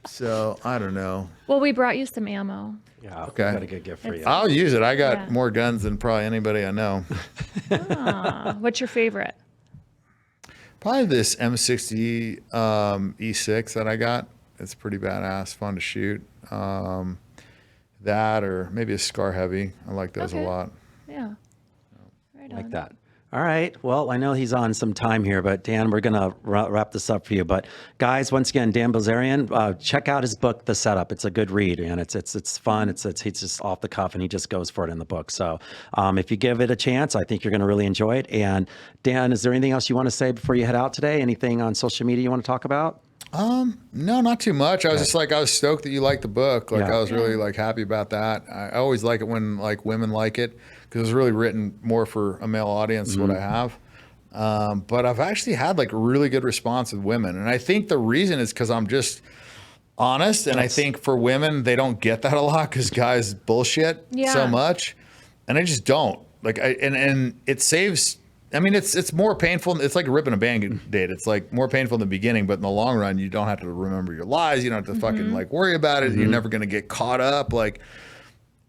So I don't know. Well, we brought you some ammo. Yeah, Okay. got a good gift for you. I'll use it. I got Yeah. more guns than probably anybody I know. What's your favorite? Probably this M60 E6 that I got. It's pretty badass, fun to shoot. That or maybe a Scar Heavy. I like those a Okay. lot. Yeah. Right on. Like that. All right. Well, I know he's on some time here, but Dan, we're going to wrap this up for you. But guys, once again, Dan Bilzerian, check out his book, The Setup. It's a good read, and it's fun. He's just off the cuff, and he just goes for it in the book. So if you give it a chance, I think you're going to really enjoy it. And Dan, is there anything else you want to say before you head out today? Anything on social media you want to talk about? No, not too much. I was just like, I was stoked that you liked the book. Like, Yeah. I was really like happy about that. I always like it when like women like it because it's really written more for a male audience, what I have. But I've actually had like really good response with women. And I think the reason is because I'm just honest. And I think for women, they don't get that a lot because guys bullshit so Yeah. much. And I just don't. Like, and it saves. I mean, it's more painful. It's like ripping a Band-Aid. It's like more painful in the beginning, but in the long run, you don't have to remember your lies. You don't have to fucking like worry about it. You're never going to get caught up. Like,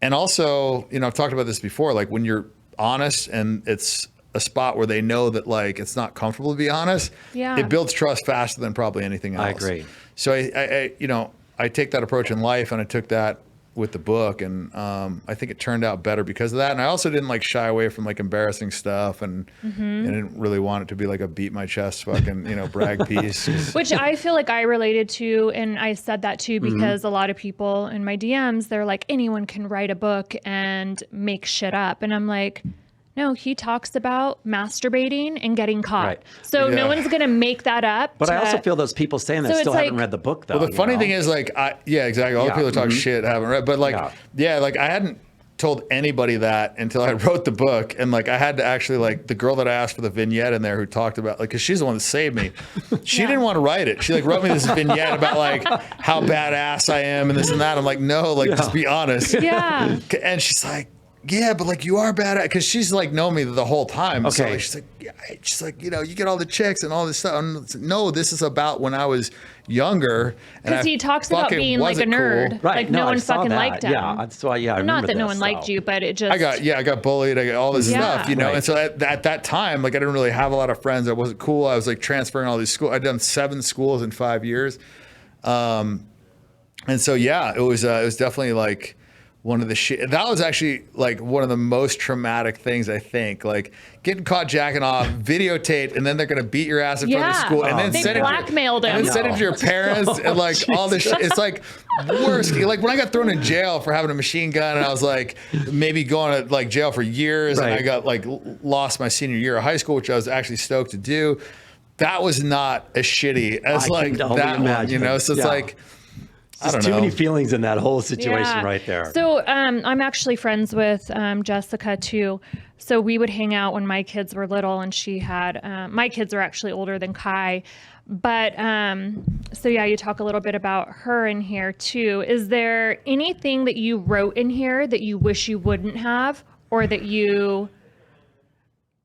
and also, I've talked about this before, like when you're honest and it's a spot where they know that like, it's not comfortable to be honest. Yeah. It builds trust faster than probably anything else. I agree. So I take that approach in life, and I took that with the book, and I think it turned out better because of that. And I also didn't like shy away from like embarrassing stuff, and I didn't really want it to be like a beat my chest fucking brag piece. Which I feel like I related to, and I said that too because a lot of people in my DMs, they're like, anyone can write a book and make shit up. And I'm like, no, he talks about masturbating and getting caught. Right. So Yeah. no one's going to make that up. But I also feel those people saying that So still it's haven't like- read the book, though. Well, the funny thing is, like, exactly. All the Yeah. people that talk shit haven't read, but like, like I hadn't told anybody that until I wrote the book, and like I had to actually like the girl that I asked for the vignette in there who talked about like because she's the one that saved me. She didn't want to write it. She like wrote me this vignette about like how badass I am and this and that. I'm like, no, like just be honest. Yeah. And she's like, yeah, but like you are bad at because she's like known me the whole time. So Okay. like, she's like, you get all the chicks and all this stuff. No, this is about when I was younger. Because he talks about being like a nerd. Cool. Right. Like no I one saw fucking that. liked him. Yeah. That's why. Yeah. I Not remember that no this, one liked so. you, but it just. I got bullied. I got all this Yeah. stuff, Right. And so at that time, like I didn't really have a lot of friends. I wasn't cool. I was like transferring all these schools. I'd done 7 schools in 5 years. And so, yeah, it was definitely like one of the shit. That was actually like one of the most traumatic things, I think. Like getting caught jacking off, videotaped, and then they're gonna beat your ass in front of the school, and then they send blackmailed it, him. and then send it to your parents, and like all this shit. It's like worst. Like when I got thrown in jail for having a machine gun, and I was like maybe going to like jail for years, and I got like lost my senior year of high school, which I was actually stoked to do. That was not as shitty as like that one, you know. So it's like. I don't know. Too many feelings in that whole situation right there. So I'm actually friends with Jessica too. So we would hang out when my kids were little, and she had my kids are actually older than Kai. But so yeah, you talk a little bit about her in here too. Is there anything that you wrote in here that you wish you wouldn't have, or that you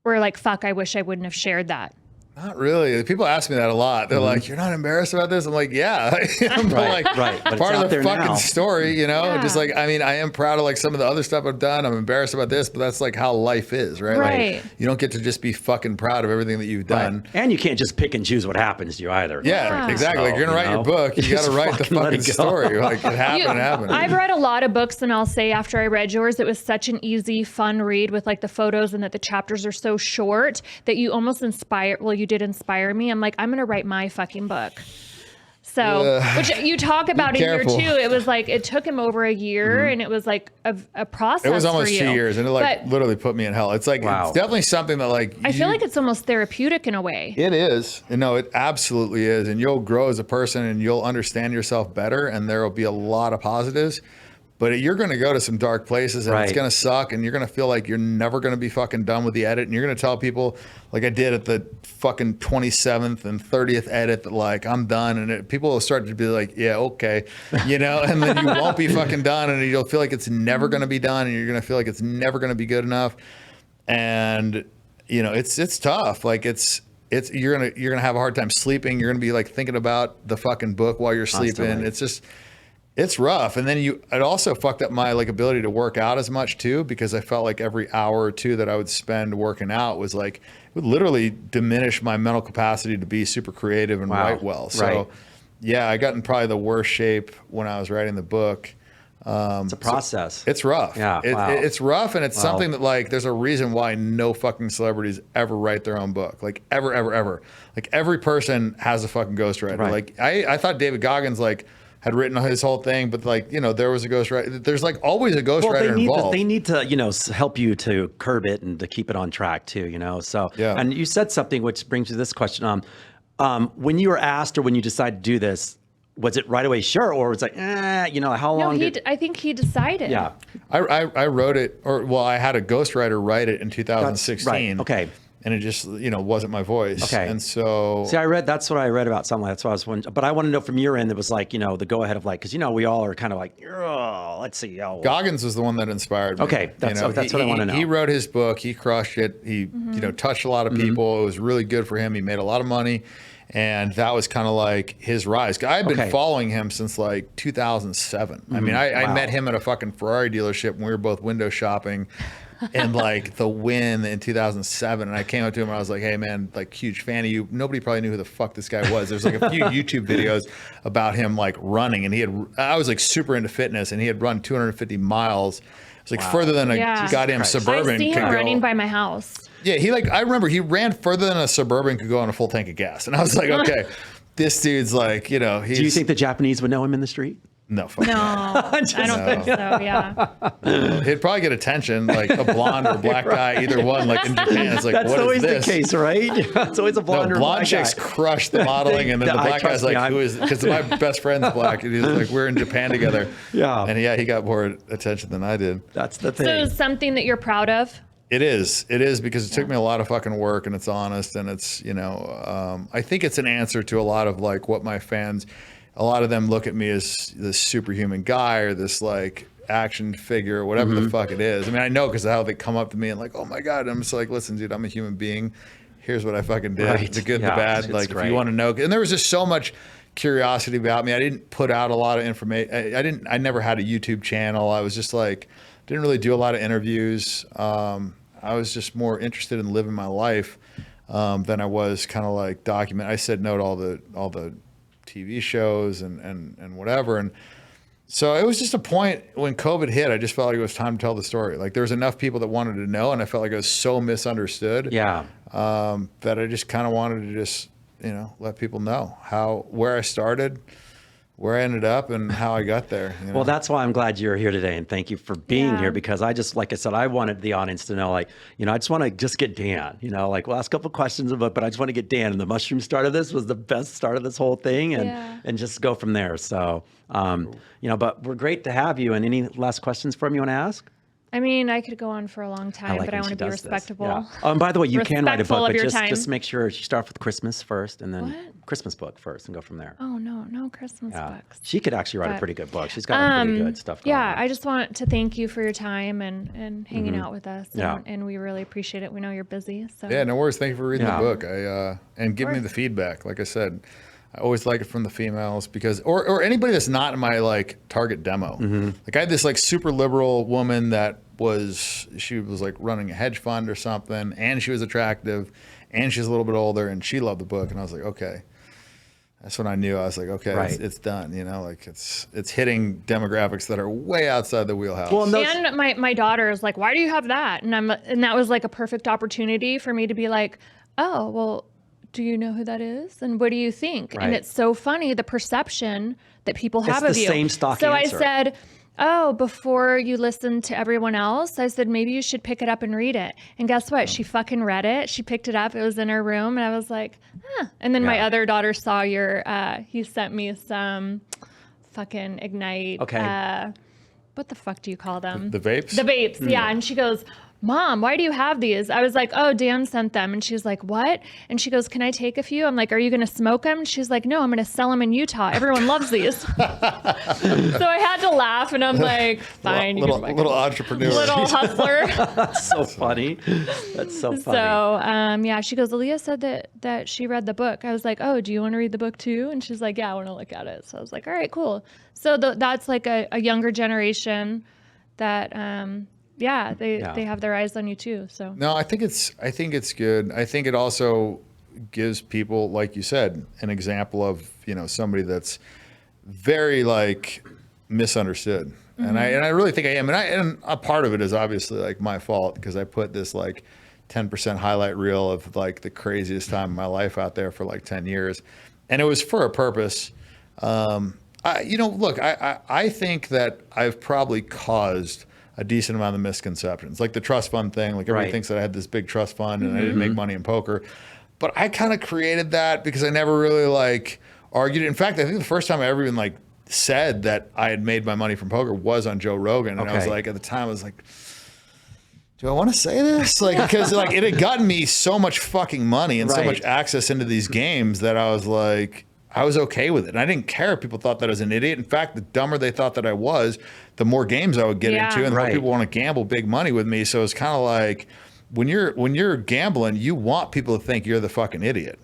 were like, fuck, I wish I wouldn't have shared that? Not really. People ask me that a lot. They're like, "You're not embarrassed about this?" I'm like, "Yeah, I'm right. But part of the fucking now. story, you know." Just like, I mean, I am proud of like some of the other stuff I've done. I'm embarrassed about this, but that's like how life is, right? Like, you don't get to just be fucking proud of everything that you've done, and you can't just pick and choose what happens to you either. Yeah, exactly. So, like you're gonna write your book, you got to write the fucking story. Like it happened. I've read a lot of books, and I'll say after I read yours, it was such an easy, fun read with like the photos, and that the chapters are so short that you almost inspire. Well, you did inspire me. I'm like, I'm going to write my fucking book. So, which you talk about in here too. It was like, it took him over a year, and it was like a process. It was almost for you. 2 years, and it like literally put me in hell. It's like, it's definitely something that like, I feel like it's almost therapeutic in a way. It is. No, it absolutely is. And you'll grow as a person, and you'll understand yourself better, and there will be a lot of positives. But you're going to go to some dark places, and it's going to suck, and you're going to feel like you're never going to be fucking done with the edit, and you're going to tell people, like I did at the fucking 27th and 30th edit, that like I'm done, and people will start to be like, yeah, okay, you know, and then you won't be fucking done, and you'll feel like it's never going to be done, and you're going to feel like it's never going to be good enough, and you know, it's tough. Like you're gonna have a hard time sleeping. You're gonna be like thinking about the fucking book while you're sleeping. It's rough. And then it also fucked up my like ability to work out as much too, because I felt like every hour or two that I would spend working out was like, it would literally diminish my mental capacity to be super creative and write well. So yeah, I got in probably the worst shape when I was writing the book. It's a process. So it's rough. Yeah, it's rough. And it's something that like, there's a reason why no fucking celebrities ever write their own book. Like ever. Like every person has a fucking ghostwriter. Like I thought David Goggins like had written his whole thing, but like, you know, there was a ghostwriter. There's like always a ghostwriter involved. They need to, you know, help you to curb it and to keep it on track too, you know? So, and you said something which brings me to this question. When you were asked or when you decided to do this, was it right away sure, or was it like, you know, how long I think he decided. Yeah. I wrote it, I had a ghostwriter write it in 2016. Okay. And it just, you know, wasn't my voice. Okay. And so. See, that's what I read about something. That's what I was wondering. But I want to know from your end, it was like, you know, the go ahead of like, because, you know, we all are kind of like, oh, let's see. Goggins was the one that inspired me. Okay. That's what I want to know. He wrote his book. He crushed it. He, you know, touched a lot of people. It was really good for him. He made a lot of money. And that was kind of like his rise. I've been following him since like 2007. I mean, I met him at a fucking Ferrari dealership when we were both window shopping. And like the win in 2007, and I came up to him and I was like, hey man, like huge fan of you. Nobody probably knew who the fuck this guy was. There's like a few YouTube videos about him like running, and I was like super into fitness, and he had run 250 miles. It's like further than a goddamn Suburban. I see him running by my house. Yeah, I remember he ran further than a Suburban could go on a full tank of gas. And I was like, okay, this dude's like, you know, do you think the Japanese would know him in the street? No, I don't think so. Yeah, he'd probably get attention, like a blonde or black guy, either one. Like in Japan, it's like, that's what always is this? The case, right? It's always a blonde or blonde black chicks guy. crush the modeling, and then the black guy's like, who is? Because my best friend's black, and he's like, we're in Japan together. Yeah, and he got more attention than I did. That's the thing. So something that you're proud of. It is because it took me a lot of fucking work, and it's honest, and it's, you know, I think it's an answer to a lot of like what my fans. A lot of them look at me as this superhuman guy or this like action figure or whatever the fuck it is. I mean, I know because of how they come up to me and like, oh my God. I'm just like, listen, dude, I'm a human being. Here's what I fucking did. The good, the bad. Like if you want to know. And there was just so much curiosity about me. I didn't put out a lot of information. I never had a YouTube channel. I was just like, didn't really do a lot of interviews. I was just more interested in living my life than I was kind of like document. I said no to all the TV shows and whatever. And So it was just a point when COVID hit, I just felt like it was time to tell the story. Like there was enough people that wanted to know, and I felt like it was so misunderstood. Yeah. That I just kind of wanted to just, let people know where I started, where I ended up, and how I got there. Well, that's why I'm glad you're here today, and thank you for being here, because I just, like I said, I wanted the audience to know, like, I just want to just get Dan, like we'll ask a couple questions, but I just want to get Dan. And the mushroom start of this was the best start of this whole thing, and just go from there. So, but we're great to have you. And any last questions from you want to ask? I mean, I could go on for a long time, but I want to be respectable. Yeah. Oh, and by the way, you can write a book, but just make sure you start with Christmas first, and then Christmas book first, and go from there. Oh, no Christmas books. She could actually write a pretty good book. She's got pretty good stuff going on. I just want to thank you for your time and hanging out with us. And we really appreciate it. We know you're busy. So yeah, no worries. Thank you for reading the book. And give me the feedback. Like I said, I always like it from the females, because or anybody that's not in my like target demo. Like I had this like super liberal woman that she was like running a hedge fund or something, and she was attractive, and she's a little bit older, and she loved the book, and I was like, okay. That's when I knew. I was like, okay, it's done. Like it's hitting demographics that are way outside the wheelhouse. Well, and my daughter is like, why do you have that? And that was like a perfect opportunity for me to be like, oh, well, do you know who that is? And what do you think? And it's so funny, the perception that people have of you. It's the same stock answer. So I said, oh, before you listen to everyone else, I said, maybe you should pick it up and read it. And guess what? She fucking read it. She picked it up. It was in her room. And I was like, huh. And then my other daughter saw he sent me some fucking Ignite. Okay. What the fuck do you call them? The vapes? The vapes, yeah. And she goes, Mom, why do you have these? I was like, oh, Dan sent them. And she's like, what? And she goes, can I take a few? I'm like, are you going to smoke them? She's like, no, I'm going to sell them in Utah. Everyone loves these. So I had to laugh, and I'm like, fine. Little entrepreneur. Little hustler. That's so funny. That's so funny. So, she goes, Aaliyah said that she read the book. I was like, oh, do you want to read the book too? And she's like, yeah, I want to look at it. So I was like, all right, cool. So that's like a younger generation that, they have their eyes on you too. So no, I think it's good. I think it also gives people, like you said, an example of somebody that's very like misunderstood. And I really think I am. And a part of it is obviously like my fault, because I put this like 10% highlight reel of like the craziest time of my life out there for like 10 years, and it was for a purpose. I think that I've probably caused a decent amount of misconceptions, like the trust fund thing. Like everybody thinks that I had this big trust fund and I didn't make money in poker, but I kind of created that because I never really like argued it. In fact, I think the first time I ever even like said that I had made my money from poker was on Joe Rogan, and I was like, at the time, I was like, do I want to say this? Like, because like it had gotten me so much fucking money and so much access into these games that I was like, I was okay with it. And I didn't care if people thought that I was an idiot. In fact, the dumber they thought that I was, the more games I would get into, and the more people want to gamble big money with me. So it's kind of like when you're gambling, you want people to think you're the fucking idiot,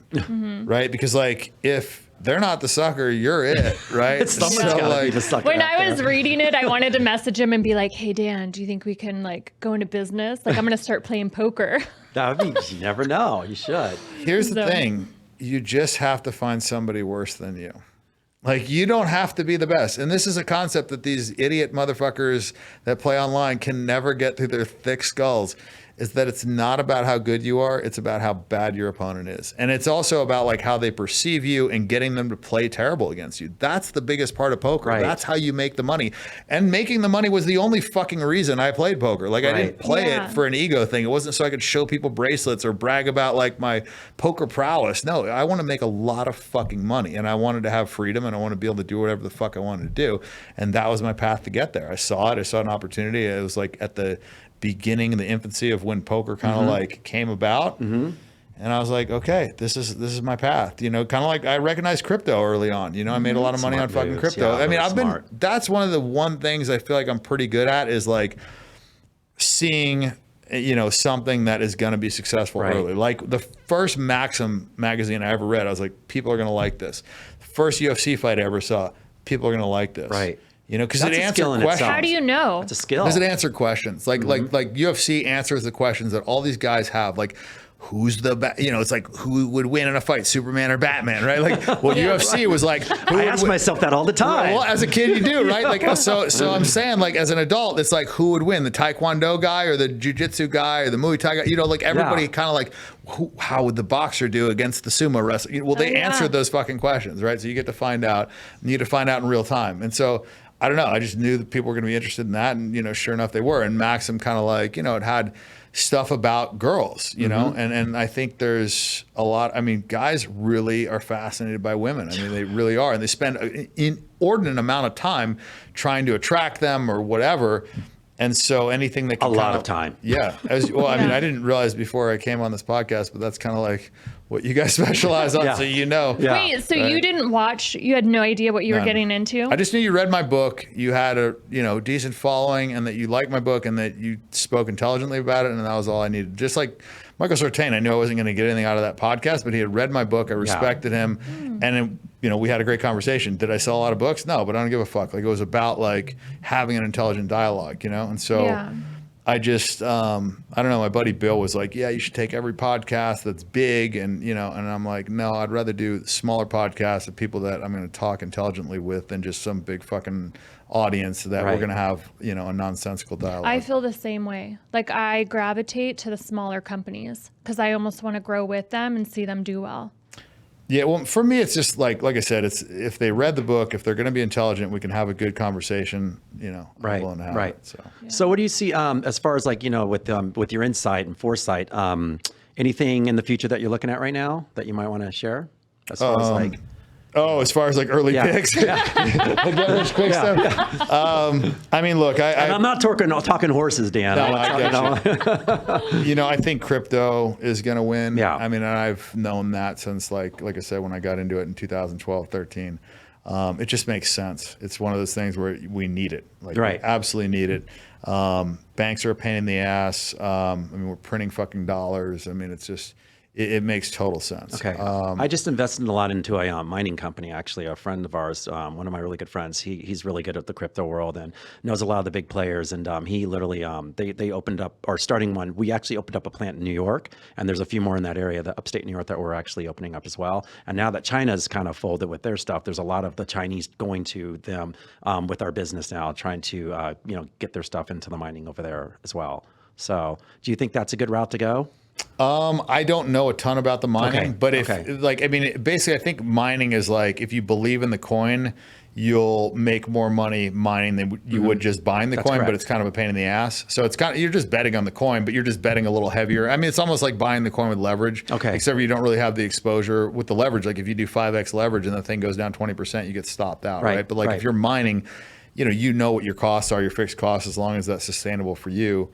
right? Because like if they're not the sucker, you're it, right? Someone's gotta be the sucker. When I was reading it, I wanted to message him and be like, hey, Dan, do you think we can like go into business? Like I'm going to start playing poker. That would be, you never know. You should. Here's the thing. You just have to find somebody worse than you. Like, you don't have to be the best. And this is a concept that these idiot motherfuckers that play online can never get through their thick skulls, is that it's not about how good you are. It's about how bad your opponent is. And it's also about like how they perceive you and getting them to play terrible against you. That's the biggest part of poker. That's how you make the money. And making the money was the only fucking reason I played poker. Like I didn't play it for an ego thing. It wasn't so I could show people bracelets or brag about like my poker prowess. No, I want to make a lot of fucking money, and I wanted to have freedom, and I want to be able to do whatever the fuck I wanted to do. And that was my path to get there. I saw it. I saw an opportunity. It was like at the beginning, the infancy of when poker kind of like came about. And I was like, okay, this is my path. Kind of like I recognized crypto early on. I made a lot of money on fucking crypto. I mean, that's one of the things I feel like I'm pretty good at, is like seeing, something that is going to be successful early. Like the first Maxim magazine I ever read, I was like, people are going to like this. First UFC fight I ever saw, people are going to like this. Because it answers questions. How do you know? It's a skill. Because it answered questions. Like UFC answers the questions that all these guys have. Like, who's it's like who would win in a fight, Superman or Batman, right? Like, well, UFC was like, I ask myself that all the time. Well, as a kid, you do, right? Like, so I'm saying, like, as an adult, it's like, who would win, the Taekwondo guy or the Jiu-Jitsu guy or the Muay Thai guy? You know, like everybody kind of like, how would the boxer do against the sumo wrestler? Well, they answered those fucking questions, right? So you get to find out, you get to find out in real time. And so, I don't know, I just knew that people were going to be interested in that. And, sure enough, they were. And Maxim kind of like, it had stuff about girls, and I think there's a lot. I mean, guys really are fascinated by women. I mean, they really are. And they spend an inordinate amount of time trying to attract them or whatever. And so anything that can a lot of time. Yeah. I mean, I didn't realize before I came on this podcast, but that's kind of like what you guys specialize on. So Yeah. Wait, so you didn't watch, you had no idea what you were getting into? I just knew you read my book, you had a decent following, and that you liked my book, and that you spoke intelligently about it, and that was all I needed. Just like Michael Sartain, I knew I wasn't going to get anything out of that podcast, but he had read my book. I respected him, and we had a great conversation. Did I sell a lot of books? No, but I don't give a fuck. Like, it was about like having an intelligent dialogue, and so. I just, I don't know. My buddy Bill was like, yeah, you should take every podcast that's big. And, and I'm like, no, I'd rather do smaller podcasts of people that I'm going to talk intelligently with than just some big fucking audience that we're going to have, a nonsensical dialogue. I feel the same way. Like, I gravitate to the smaller companies because I almost want to grow with them and see them do well. Yeah, well, for me, it's just like I said, it's if they read the book, if they're going to be intelligent, we can have a good conversation. I'm willing to have it. So what do you see as far as like with your insight and foresight? Anything in the future that you're looking at right now that you might want to share? As far as like. Oh, as far as like early picks, quick stuff. Yeah. I mean, look, I'm not talking horses, Dan. No, I get you. I think crypto is going to win. Yeah. I mean, I've known that since like I said, when I got into it in 2012, 13. It just makes sense. It's one of those things where we need it. Like, we absolutely need it. Banks are a pain in the ass. I mean, we're printing fucking dollars. I mean, it's just. It makes total sense. Okay. I just invested a lot into a mining company, actually. A friend of ours, one of my really good friends, he's really good at the crypto world and knows a lot of the big players. And he literally, they opened up, or starting one, we actually opened up a plant in New York. And there's a few more in that area, the upstate New York, that we're actually opening up as well. And now that China's kind of folded with their stuff, there's a lot of the Chinese going to them with our business now, trying to, get their stuff into the mining over there as well. So do you think that's a good route to go? I don't know a ton about the mining, but basically I think mining is like, if you believe in the coin, you'll make more money mining than you would just buying the coin, but it's kind of a pain in the ass. So it's kind of, you're just betting on the coin, but you're just betting a little heavier. I mean, it's almost like buying the coin with leverage, except for you don't really have the exposure with the leverage. Like if you do 5x leverage and the thing goes down 20%, you get stopped out, right? But like if you're mining, you know what your costs are, your fixed costs, as long as that's sustainable for you.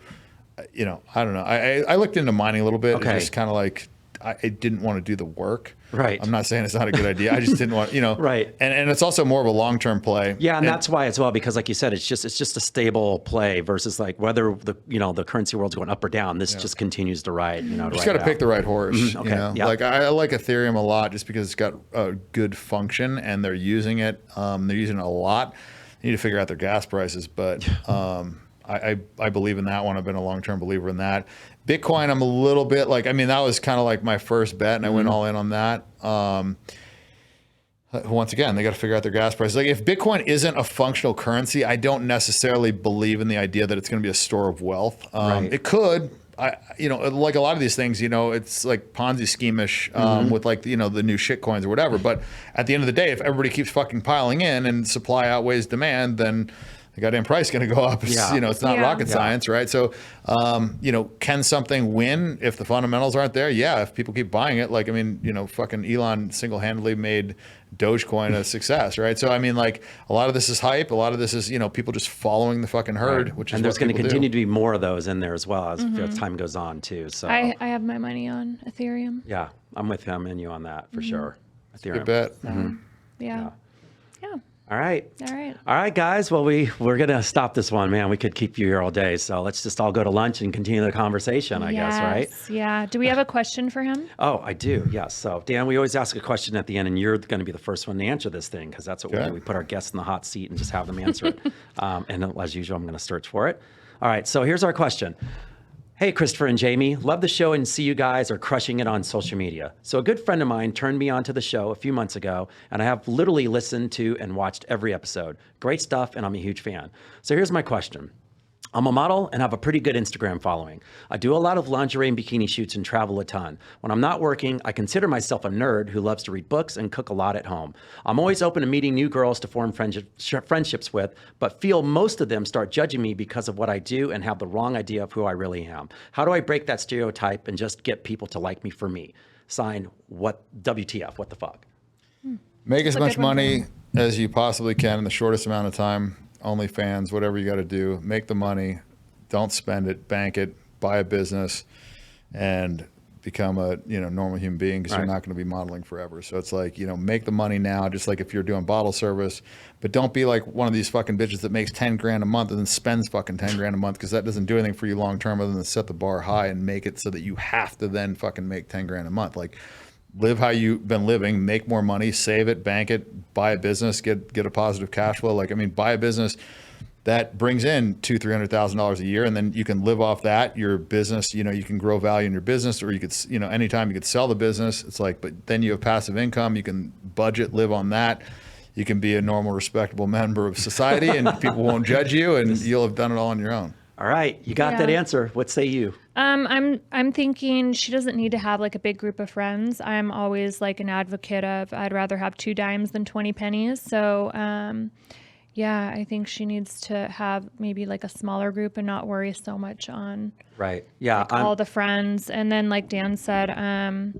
I don't know. I looked into mining a little bit. It's just kind of like, I didn't want to do the work. Right. I'm not saying it's not a good idea. I just didn't want, Right. And it's also more of a long-term play. Yeah, and that's why as well, because like you said, it's just a stable play versus like whether the currency world's going up or down. This just continues to ride. You just got to pick the right horse. Like I like Ethereum a lot just because it's got a good function and they're using it. They're using it a lot. They need to figure out their gas prices, but. I believe in that one. I've been a long-term believer in that. Bitcoin, I'm a little bit like, that was kind of like my first bet and I went all in on that. Once again, they got to figure out their gas prices. Like if Bitcoin isn't a functional currency, I don't necessarily believe in the idea that it's going to be a store of wealth. It could, like a lot of these things, it's like Ponzi scheme-ish with like, the new shit coins or whatever. But at the end of the day, if everybody keeps fucking piling in and supply outweighs demand, then the goddamn price is going to go up. It's not rocket science, right? So, can something win if the fundamentals aren't there? Yeah, if people keep buying it. Like, fucking Elon single-handedly made Dogecoin a success, right? So, like, a lot of this is hype. A lot of this is, people just following the fucking herd, which is and there's going to continue to be more of those in there as well as time goes on, too. So I have my money on Ethereum. Yeah, I'm with him and you on that for sure. Ethereum. Good bet. So, yeah. All right, guys. Well, we're going to stop this one, man. We could keep you here all day. So let's just all go to lunch and continue the conversation, I guess, right? Yeah. Do we have a question for him? Oh, I do. Yes. So, Dan, we always ask a question at the end, and you're going to be the first one to answer this thing because that's what we do. We put our guests in the hot seat and just have them answer it. And as usual, I'm going to search for it. All right. So here's our question. Hey, Christopher and Jamie. Love the show and see you guys are crushing it on social media. So a good friend of mine turned me onto the show a few months ago, and I have literally listened to and watched every episode. Great stuff, and I'm a huge fan. So here's my question. I'm a model and have a pretty good Instagram following. I do a lot of lingerie and bikini shoots and travel a ton. When I'm not working, I consider myself a nerd who loves to read books and cook a lot at home. I'm always open to meeting new girls to form friendships with, but feel most of them start judging me because of what I do and have the wrong idea of who I really am. How do I break that stereotype and just get people to like me for me? Sign, WTF, what the fuck? Make as much money as you possibly can in the shortest amount of time. OnlyFans, whatever you got to do, make the money, don't spend it, bank it, buy a business, and become a normal human being, because you're not going to be modeling forever. So it's like, make the money now, just like if you're doing bottle service, but don't be like one of these fucking bitches that makes 10 grand a month and then spends fucking 10 grand a month, because that doesn't do anything for you long term other than set the bar high and make it so that you have to then fucking make 10 grand a month. Like, live how you've been living, make more money, save it, bank it, buy a business, get a positive cash flow. Like, buy a business that brings in $200,000-$300,000 a year, and then you can live off that. Your business, you can grow value in your business, or you could, anytime you could sell the business. It's like, but then you have passive income. You can budget, live on that. You can be a normal, respectable member of society, and people won't judge you, and you'll have done it all on your own. All right, you got that answer. What say you? I'm thinking she doesn't need to have like a big group of friends. I'm always like an advocate of I'd rather have 2 dimes than 20 pennies. So I think she needs to have maybe like a smaller group and not worry so much on all the friends. And then like Dan said,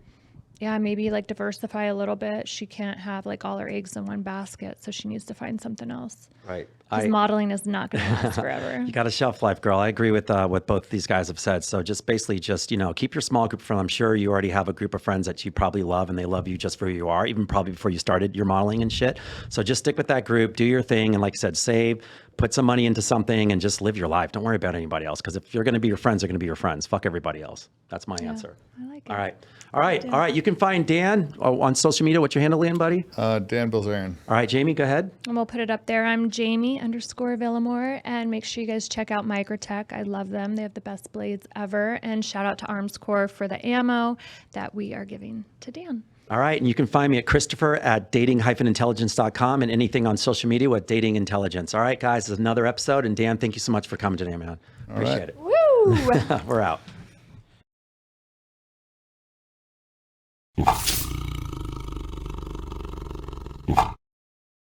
maybe like diversify a little bit. She can't have like all her eggs in one basket, so she needs to find something else. Right. Because modeling is not going to last forever. You got a shelf life, girl. I agree with what both these guys have said. So just basically keep your small group of friends. I'm sure you already have a group of friends that you probably love, and they love you just for who you are, even probably before you started your modeling and shit. So just stick with that group, do your thing, and like I said, save, put some money into something, and just live your life. Don't worry about anybody else, because if you're going to be your friends, they're going to be your friends. Fuck everybody else. That's my answer. I like it. All right. You can find Dan on social media. What's your handle in, buddy? Dan Bilzerian. All right, Jamie, go ahead. And we'll put it up there. I'm Jamie_Villamore, and make sure you guys check out Microtech. I love them. They have the best blades ever. And shout out to Armscore for the ammo that we are giving to Dan. All right, and you can find me at Christopher at dating-intelligence.com and anything on social media with Dating Intelligence. All right, guys, this is another episode, and Dan, thank you so much for coming today, man. Appreciate it. Woo! We're out.